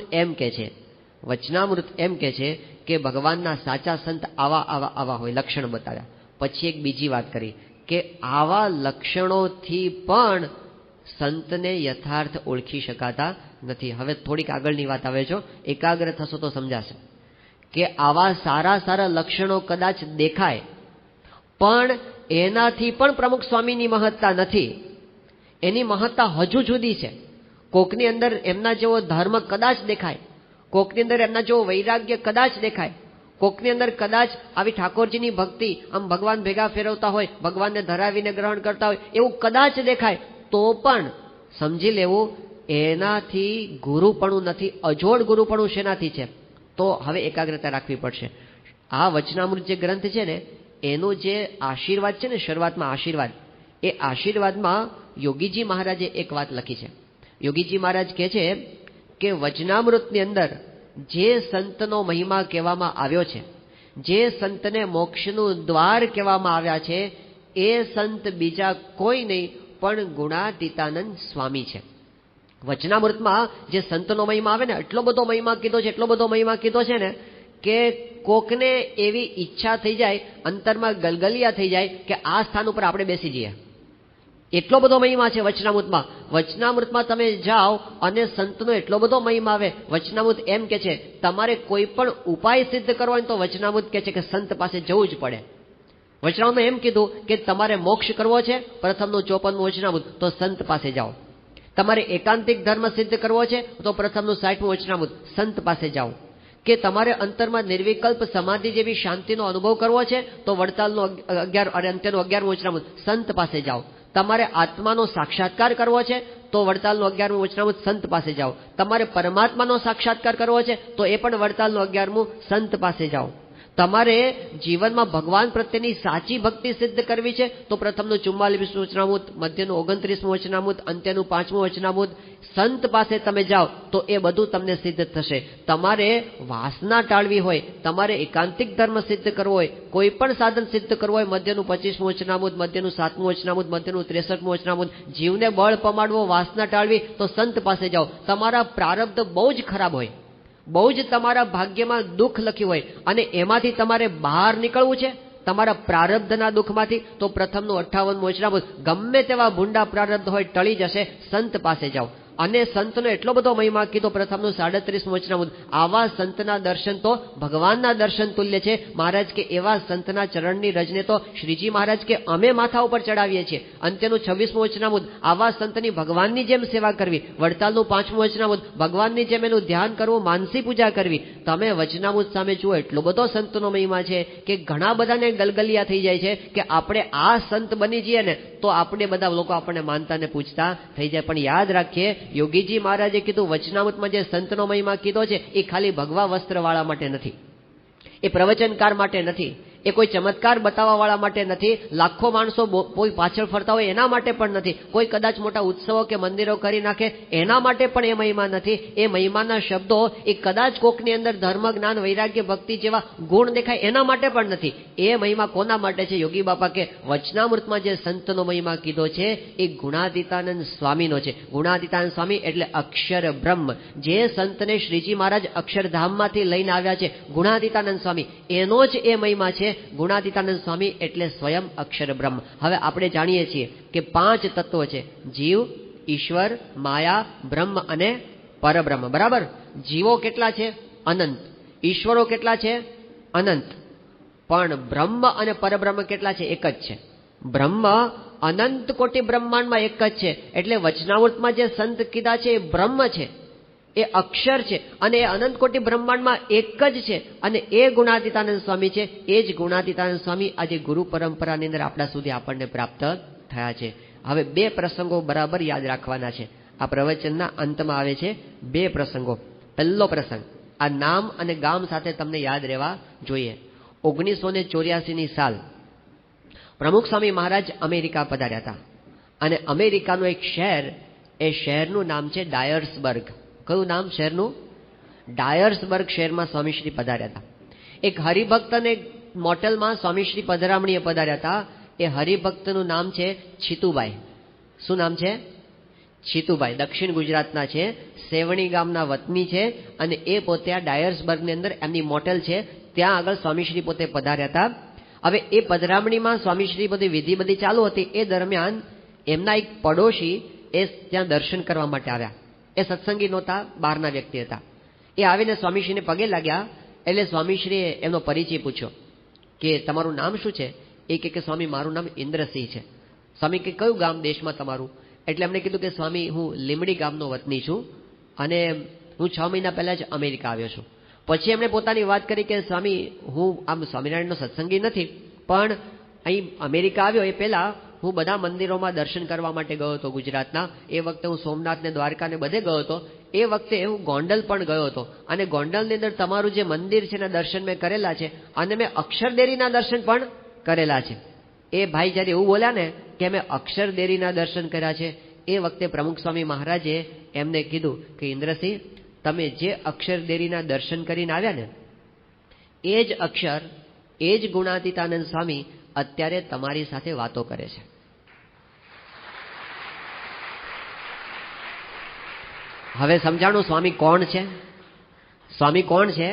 એમ કે છે કે ભગવાનના સાચા સંત આવા હોય, લક્ષણ બતાવ્યા. પછી એક બીજી વાત કરી કે આવા લક્ષણોથી પણ સંતને યથાર્થ ઓળખી શકાતા નથી. હવે થોડીક આગળની વાત આવે છો, એકાગ્ર થશો તો સમજાશે કે આવા સારા લક્ષણો કદાચ દેખાય પણ એનાથી પણ પ્રમુખ સ્વામીની મહત્તા નથી. એની મહત્તા હજુ જુદી છે. કોકની અંદર એમના જેવો ધર્મ કદાચ દેખાય, કોકની અંદર એમના જેવો વૈરાગ્ય કદાચ દેખાય, કોકની અંદર કદાચ આવી ઠાકોરજીની ભક્તિ, આમ ભગવાન ભેગા ફેરવતા હોય, ભગવાનને ધરાવીને ગ્રહણ કરતા હોય એવું કદાચ દેખાય, તો પણ સમજી લેવું એનાથી ગુરુપણું નથી. અજોડ ગુરુપણું શેનાથી છે? તો હવે એકાગ્રતા રાખવી પડશે. આ વચનામૃત જે ગ્રંથ છે ને, એનું જે આશીર્વાદ છે ને, શરૂઆતમાં આશીર્વાદ, એ આશીર્વાદમાં યોગીજી મહારાજે એક વાત લખી છે. યોગીજી મહારાજ કહે છે કે વચનામૃતની અંદર જે સંતનો મહિમા કહેવામાં આવ્યો છે, જે સંતને મોક્ષનું દ્વાર કહેવામાં આવ્યા છે, એ સંત બીજા કોઈ નહીં પણ ગુણાતીતાનંદ સ્વામી છે. વચનામૃતમાં જે સંતનો મહિમા આવે ને, એટલો બધો મહિમા કીધો છે ને કે કોકને એવી ઈચ્છા થઈ જાય, અંતરમાં ગલગલિયા થઈ જાય કે આ સ્થાન ઉપર આપણે બેસી જઈએ. એટલો બધો મહિમા છે વચનામૃતમાં. વચનામૃતમાં તમે જાઓ અને સંતનો એટલો બધો મહિમા આવે. વચનામૃત એમ કે છે તમારે કોઈ પણ ઉપાય સિદ્ધ કરવો હોય તો વચનામૃત કહે છે કે સંત પાસે જવું જ પડે. વચનામૃતમાં એમ કીધું કે તમારે મોક્ષ કરવો છે, પ્રથમનું 54મું વચનામૃત, તો સંત પાસે જાઓ. તમારે એકાંતિક ધર્મ સિદ્ધ કરવો છે તો પ્રથમનું 60મું વચનામૃત, સંત પાસે જાઓ. કે તમારે અંતરમાં નિર્વિકલ્પ સમાધિ જેવી શાંતિનો અનુભવ કરવો છે તો વડતાલનું 11 અને અંત્યનું 11મું વચનામૃત, સંત પાસે જાઓ. તમારે આત્માનો સાક્ષાત્કાર કરવો છે તો વડતાલનું 11મું વચનામૃત, સંત પાસે જાઓ. તમારે પરમાત્માનો સાક્ષાત્કાર કરવો છે તો એ પણ વડતાલનું 11મું, સંત પાસે જાઓ. તમારે જીવનમાં ભગવાન પ્રત્યેની સાચી ભક્તિ સિદ્ધ કરવી છે તો પ્રથમનું 44મું વચનામૃત, મધ્યનું 29મું વચનામૃત, અંત્યનું 5મું વચનામૃત, સંત પાસે તમે જાઓ તો એ બધું તમને સિદ્ધ થશે. તમારે વાસના ટાળવી હોય, તમારે એકાંતિક ધર્મ સિદ્ધ કરવો હોય, કોઈ પણ સાધન સિદ્ધ કરવો હોય, મધ્યનું 25મું વચનામૃત, મધ્યનું 7મું વચનામૃત, મધ્યનું 63મું વચનામૃત, જીવને બળ પમાડવો, વાસના ટાળવી તો સંત પાસે જાઓ. તમારા પ્રારબ્ધ બહુ જ ખરાબ હોય, બહુ જ તમારા ભાગ્યમાં દુઃખ લખ્યું હોય અને એમાંથી તમારે બહાર નીકળવું છે તમારા પ્રારબ્ધના દુઃખમાંથી, તો પ્રથમનું 58મું વચનામૃત, ગમે તેવા ભૂંડા પ્રારબ્ધ હોય ટળી જશે, સંત પાસે જાઓ. અને સંતનો એટલો બધો મહિમા કીધો, પ્રથમનું 37મું વચનામૃત. આવા સંતના દર્શન તો ભગવાનના દર્શન તુલ્ય છે. મહારાજ કે એવા સંતના ચરણની રજને તો શ્રીજી મહારાજ કે અમે માથા ઉપર ચડાવીએ છીએ. અંત્યનું 26મું વચનામૃત. આવા સંતની ભગવાનની જેમ સેવા કરવી. વડતાલનું 5મું વચનામૃત. ભગવાનની જેમ એનું ધ્યાન કરવું, માનસી પૂજા કરવી. તમે વચનામૃત સામે જુઓ, એટલો બધો સંતનો મહિમા છે કે ઘણા બધાને ગલગલિયા થઈ જાય છે કે આપણે આ સંત બની જઈએ ને તો આપણે બધા લોકો આપણને માનતા ને પૂછતા થઈ જાય. પણ યાદ રાખીએ, યોગીજી મહારાજે કીધું વચનામૃતમાં જે સંતનો મહિમા કીધો છે એ ખાલી ભગવા વસ્ત્રવાળા માટે નથી, એ પ્રવચનકાર માટે નથી, એ કોઈ ચમત્કાર બતાવવા વાળા માટે નથી, લાખો માણસો કોઈ પાછળ ફરતા હોય એના માટે પણ નથી, કોઈ કદાચ મોટા ઉત્સવો કે મંદિરો કરી નાખે એના માટે પણ એ મહિમા નથી. એ મહિમાના શબ્દો એ કદાચ કોકની અંદર ધર્મ, જ્ઞાન, વૈરાગ્ય, ભક્તિ જેવા ગુણ દેખાય એના માટે પણ નથી. એ મહિમા કોના માટે છે? યોગી બાપા કે વચનામૃતમાં જે સંતનો મહિમા કીધો છે એ ગુણાતીતાનંદ સ્વામીનો છે. ગુણાતીતાનંદ સ્વામી એટલે અક્ષર બ્રહ્મ. જે સંતને શ્રીજી મહારાજ અક્ષરધામમાંથી લઈને આવ્યા છે, ગુણાતીતાનંદ સ્વામી, એનો જ એ મહિમા છે. ગુણાતીતાનંદ સ્વામી એટલે સ્વયં અક્ષર બ્રહ્મ. હવે આપણે જાણીએ છીએ કે 5 તત્વો છે: જીવ, ઈશ્વર, માયા, બ્રહ્મ અને પરબ્રહ્મ. બરાબર? જીવો કેટલા છે? અનંત. ઈશ્વરો કેટલા છે? અનંત. પણ બ્રહ્મ અને પરબ્રહ્મ કેટલા છે? એક જ છે. બ્રહ્મ અનંત કોટી બ્રહ્માંડમાં એક જ છે. એટલે વચનામૃતમાં જે સંત કીધા છે એ બ્રહ્મ છે, એ અક્ષર છે, અને એ અનંત કોટી બ્રહ્માંડમાં એક જ છે, અને એ ગુણાતીતાનંદ સ્વામી છે. એ જ ગુણાતીતાનંદ સ્વામી આજે ગુરુ પરંપરાની અંદર આપણા સુધી આપણને પ્રાપ્ત થયા છે. હવે 2 પ્રસંગો બરાબર યાદ રાખવાના છે. આ પ્રવચનના અંતમાં આવે છે 2 પ્રસંગો. પહેલો પ્રસંગ આ નામ અને ગામ સાથે તમને યાદ રહેવા જોઈએ. 1984ની સાલ પ્રમુખ સ્વામી મહારાજ અમેરિકા પધાર્યા હતા, અને અમેરિકાનું એક શહેર, એ શહેરનું નામ છે ડાયર્સબર્ગ. કયું નામ શહેરનું? ડાયર્સબર્ગ શહેરમાં સ્વામીશ્રી પધાર્યા હતા. એક હરિભક્તને મોટેલમાં સ્વામીશ્રી પધરામણીએ પધાર્યા હતા. એ હરિભક્તનું નામ છે છીતુભાઈ. શું નામ છે? છીતુભાઈ. દક્ષિણ ગુજરાતના છે, સેવણી ગામના વતની છે, અને એ પોતે આ ડાયર્સબર્ગની અંદર એમની મોટેલ છે, ત્યાં આગળ સ્વામીશ્રી પોતે પધાર્યા હતા. હવે એ પધરામણીમાં સ્વામીશ્રી બધી વિધિ બધી ચાલુ હતી. એ દરમિયાન એમના એક પડોશી એ ત્યાં દર્શન કરવા માટે આવ્યા. એ સત્સંગી નહોતા, બહારના વ્યક્તિ હતા. એ આવીને સ્વામીશ્રીને પગે લાગ્યા. એટલે સ્વામીશ્રીએ એમનો પરિચય પૂછ્યો કે તમારું નામ શું છે? એ કે સ્વામી મારું નામ ઇન્દ્રસિંહ છે. સ્વામી કે કયું ગામ દેશમાં તમારું? એટલે એમણે કીધું કે સ્વામી હું લીમડી ગામનો વતની છું, અને હું 6 મહિના પહેલા જ અમેરિકા આવ્યો છું. પછી એમણે પોતાની વાત કરી કે સ્વામી હું આમ સ્વામિનારાયણનો સત્સંગી નથી, પણ અહીં અમેરિકા આવ્યો એ પહેલા હું બધા મંદિરોમાં દર્શન કરવા માટે ગયો હતો ગુજરાતના. એ વખતે હું સોમનાથ ને દ્વારકા ને બધે ગયો હતો. એ વખતે હું ગોંડલ પણ ગયો હતો, અને ગોંડલની અંદર તમારું જે મંદિર છે એના દર્શન મેં કરેલા છે, અને મેં અક્ષરદેરીના દર્શન પણ કરેલા છે. એ ભાઈ જ્યારે એવું બોલ્યા ને કે મેં અક્ષરદેરીના દર્શન કર્યા છે, એ વખતે પ્રમુખ સ્વામી મહારાજે એમને કીધું કે ઇન્દ્રસિંહ, તમે જે અક્ષરદેરીના દર્શન કરીને આવ્યા ને, એ જ અક્ષર, એ જ ગુણાતીતાનંદ સ્વામી અત્યારે તમારી સાથે વાતો કરે છે. હવે સમજાણું સ્વામી કોણ છે? સ્વામી કોણ છે?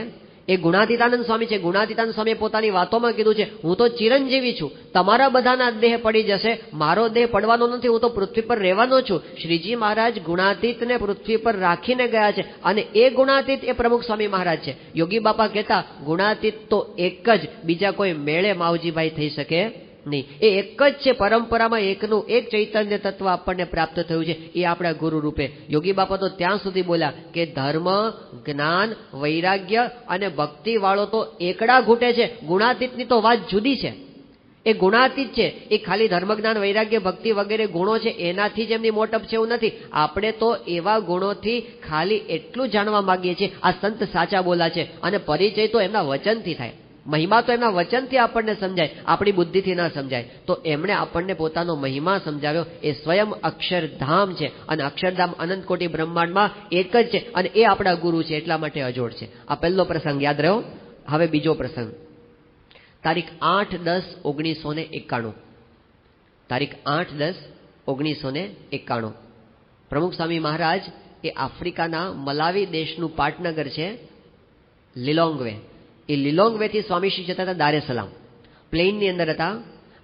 એ ગુણાતીતાનંદ સ્વામી છે. ગુણાતીતાનંદ સ્વામીએ પોતાની વાતોમાં કીધું છે, હું તો ચિરંજીવી છું, તમારા બધાના દેહ પડી જશે, મારો દેહ પડવાનો નથી, હું તો પૃથ્વી પર રહેવાનો છું. શ્રીજી મહારાજ ગુણાતીતને પૃથ્વી પર રાખીને ગયા છે, અને એ ગુણાતીત એ પ્રમુખ સ્વામી મહારાજ છે. યોગી બાપા કહેતા ગુણાતીત તો એક જ, બીજા કોઈ મેળે માવજીભાઈ થઈ શકે નહીં. એ એક જ છે, પરંપરામાં એકનું એક ચૈતન્ય તત્વ આપણને પ્રાપ્ત થયું છે, એ આપણા ગુરુ રૂપે. યોગી બાપા તો ત્યાં સુધી બોલ્યા કે ધર્મ, જ્ઞાન, વૈરાગ્ય અને ભક્તિ વાળો તો એકડા ઘૂંટે છે, ગુણાતીતની તો વાત જુદી છે. એ ગુણાતીત છે, એ ખાલી ધર્મ, જ્ઞાન, વૈરાગ્ય, ભક્તિ વગેરે ગુણો છે એનાથી જ એમની મોટપ છે એવું નથી. આપણે તો એવા ગુણોથી ખાલી એટલું જાણવા માંગીએ છીએ, આ સંત સાચા બોલા છે, અને પરિચય તો એમના વચનથી થાય, મહિમા તો એમના વચનથી આપણને સમજાય, આપણી બુદ્ધિથી ના સમજાય. તો એમણે આપણને પોતાનો મહિમા સમજાવ્યો. એ સ્વયં અક્ષરધામ છે, અને અક્ષરધામ અનંત કોટી બ્રહ્માંડમાં એક જ છે, અને એ આપણા ગુરુ છે, એટલા માટે અજોડ છે. આ પહેલો પ્રસંગ યાદ રહ્યો. હવે બીજો પ્રસંગ, તારીખ 8-10-1991. તારીખ 8-10-1991 પ્રમુખ સ્વામી મહારાજ એ આફ્રિકાના મલાવી દેશનું પાટનગર છે લિલોંગવે. એ લિલોંગવેથી સ્વામીશ્રી જતા હતા દાર એ સલામ, પ્લેનની અંદર હતા.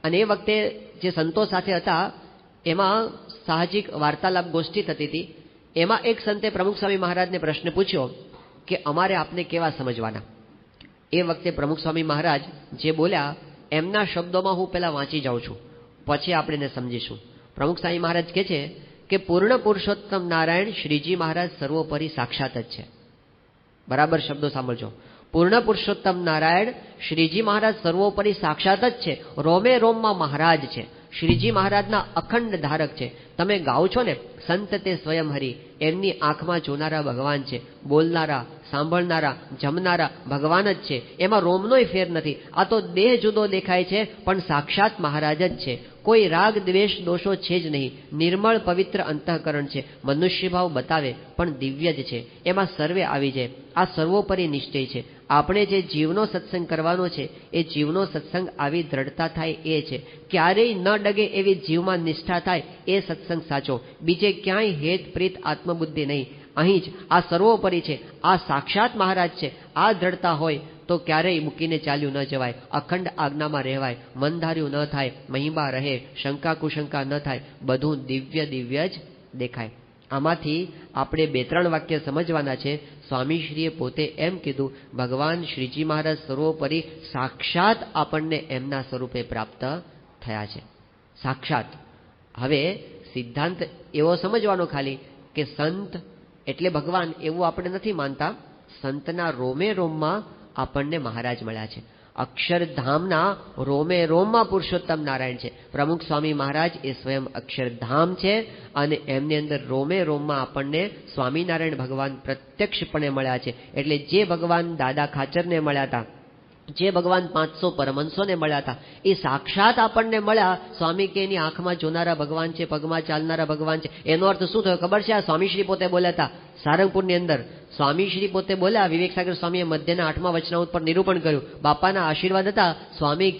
અને એ વખતે જે સંતો સાથે હતા એમાં સાહજિક વાર્તાલાપ ગોષ્ઠી થતી હતી. એમાં એક સંતે પ્રમુખ સ્વામી મહારાજને પ્રશ્ન પૂછ્યો કે અમારે આપને કેવા સમજવાના. એ વખતે પ્રમુખ સ્વામી મહારાજ જે બોલ્યા એમના શબ્દોમાં હું પહેલા વાંચી જાઉં છું, પછી આપણે એને સમજીશું. પ્રમુખ સ્વામી મહારાજ કહે છે કે પૂર્ણ પુરુષોત્તમ નારાયણ શ્રીજી મહારાજ સર્વોપરી સાક્ષાત જ છે. બરાબર શબ્દો સાંભળજો. પૂર્ણ પુરુષોત્તમ નારાયણ શ્રીજી મહારાજ સર્વોપરી સાક્ષાત જ છે. રોમે રોમમાં મહારાજ છે. શ્રીજી મહારાજના અખંડ ધારક છે. તમે ગાઓ છો ને સંત તે સ્વયં હરિ, એમની આંખમાં જોનારા ભગવાન છે. બોલનારા, સાંભળનારા, જમનારા ભગવાન જ છે. એમાં રોમનોય ફેર નથી. આ તો દેહ જુદો દેખાય છે પણ સાક્ષાત મહારાજ જ છે. કોઈ રાગ દ્વેષ દોષો છે જ નહીં. નિર્મળ પવિત્ર અંતઃકરણ છે. મનુષ્ય ભાવ બતાવે પણ દિવ્ય જ છે. એમાં સર્વે આવી જાય. આ સર્વોપરી નિશ્ચય છે. આપણે જે જીવનો સત્સંગ કરવાનો છે એ જીવનો સત્સંગ આવી દ્રઢતા થાય એ છે. ક્યારેય ન ડગે એવી જીવમાં નિષ્ઠા થાય એ સત્સંગ સાચો. બીજે ક્યાંય હેત પ્રીત આત્મબુદ્ધિ નહીં. અહીં જ આ સર્વોપરી છે. આ સાક્ષાત મહારાજ છે. આ દ્રઢતા હોય તો ક્યારેય મૂકીને ચાલ્યું ન જવાય. અખંડ આજ્ઞામાં રહેવાય. મનધાર્યું ન થાય. મહિમા રહે. શંકા કુશંકા ન થાય. બધું દિવ્ય દિવ્ય જ દેખાય. આમાંથી આપણે 2-3 વાક્ય સમજવાના છે. સ્વામીશ્રીએ પોતે એમ કીધું, ભગવાન શ્રીજી મહારાજ સર્વોપરી સાક્ષાત આપણને એમના સ્વરૂપે પ્રાપ્ત થયા છે. સાક્ષાત. હવે સિદ્ધાંત એવો સમજવાનો ખાલી કે સંત એટલે ભગવાન એવું આપણે નથી માનતા. સંતના રોમે રોમમાં આપણને મહારાજ મળ્યા છે. અક્ષરધામના રોમે રોમમાં પુરુષોત્તમ નારાયણ છે. પ્રમુખ સ્વામી મહારાજ એ સ્વયં અક્ષરધામ છે અને એમની અંદર રોમે રોમમાં આપણને સ્વામિનારાયણ ભગવાન પ્રત્યક્ષપણે મળ્યા છે. એટલે જે ભગવાન દાદા ખાચરને મળ્યા હતા, જે ભગવાન 500 પરમહંસોને મળ્યા હતા, એ સાક્ષાત આપણને મળ્યા. સ્વામી કે એની આંખમાં જોનારા ભગવાન છે, પગમાં ચાલનારા ભગવાન છે. એનો અર્થ શું થયો ખબર છે? આ સ્વામીશ્રી પોતે બોલ્યા હતા સારંગપુરની અંદર. સ્વામીશ્રી પોતે બોલ્યા, વિવેક સાગર સ્વામીએ મધ્યના 8મા વચનામૃત પર નિરૂપણ કર્યું. બાપાના આશીર્વાદ હતા. સ્વામી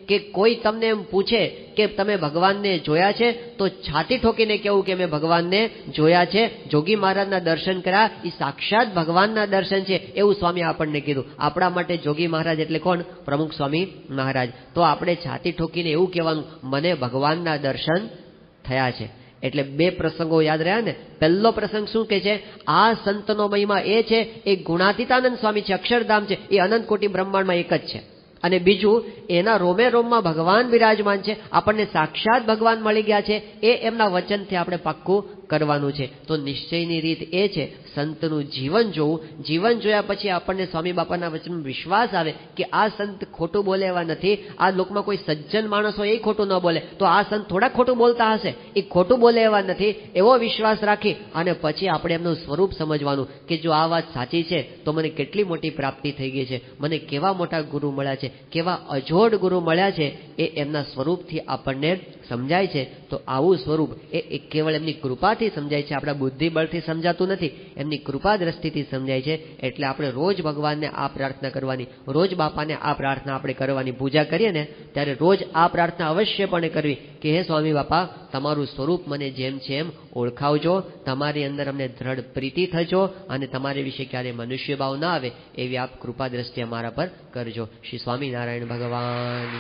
કે કોઈ તમને એમ પૂછે કે તમે ભગવાનને જોયા છે તો છાતી ઠોકીને કેવું કે મેં ભગવાનને જોયા છે. જોગી મહારાજના દર્શન કર્યા, એ સાક્ષાત ભગવાનના દર્શન છે એવું સ્વામી આપણને કીધું. આપણા માટે જોગી મહારાજ એટલે કોણ? પ્રમુખ સ્વામી મહારાજ. તો આપણે છાતી ઠોકીને એવું કહેવાનું, મને ભગવાનના દર્શન થયા છે. એટલે 2 પ્રસંગો યાદ રહ્યા ને. પહેલો પ્રસંગ શું કે છે? આ સંતનો મહિમા એ છે, એ ગુણાતીતાનંદ સ્વામી છે, અક્ષરધામ છે, એ અનંત કોટી બ્રહ્માંડમાં એક જ છે. અને બીજું, એના રોમે રોમમાં ભગવાન વિરાજમાન છે. આપણને સાક્ષાત ભગવાન મળી ગયા છે. એ એમના વચનથી આપણે પાક્કું કરવાનું છે. તો નિશ્ચયની રીત એ છે સંતનું જીવન જોવું. જીવન જોયા પછી આપણને સ્વામી બાપાના વચનમાં વિશ્વાસ આવે કે આ સંત ખોટું બોલે એવા નથી. આ લોકમાં કોઈ સજ્જન માણસ હોય એ ખોટું ન બોલે, તો આ સંત થોડા ખોટું બોલતા હશે, એ ખોટું બોલે એવા નથી. એવો વિશ્વાસ રાખી અને પછી આપણે એમનું સ્વરૂપ સમજવાનું કે જો આ વાત સાચી છે તો મને કેટલી મોટી પ્રાપ્તિ થઈ ગઈ છે, મને કેવા મોટા ગુરુ મળ્યા છે, કેવા અજોડ ગુરુ મળ્યા છે, એ એમના સ્વરૂપથી આપણને સમજાય છે. તો આવું સ્વરૂપ એ કેવળ એમની કૃપાથી સમજાય છે. આપણા બુદ્ધિ બળથી સમજાતું નથી, એમની કૃપા દ્રષ્ટિથી સમજાય છે. એટલે આપણે રોજ ભગવાનને આ પ્રાર્થના કરવાની, રોજ બાપાને આ પ્રાર્થના આપણે કરવાની. પૂજા કરીએ ને ત્યારે રોજ આ પ્રાર્થના અવશ્યપણે કરવી કે હે સ્વામી બાપા, તમારું સ્વરૂપ મને જેમ છે એમ ઓળખાવજો, તમારી અંદર અમને દ્રઢ પ્રીતિ થજો અને તમારી વિશે ક્યારે મનુષ્ય ભાવ ના આવે એવી આપ કૃપા દ્રષ્ટિ અમારા પર કરજો. શ્રી સ્વામિનારાયણ ભગવાન.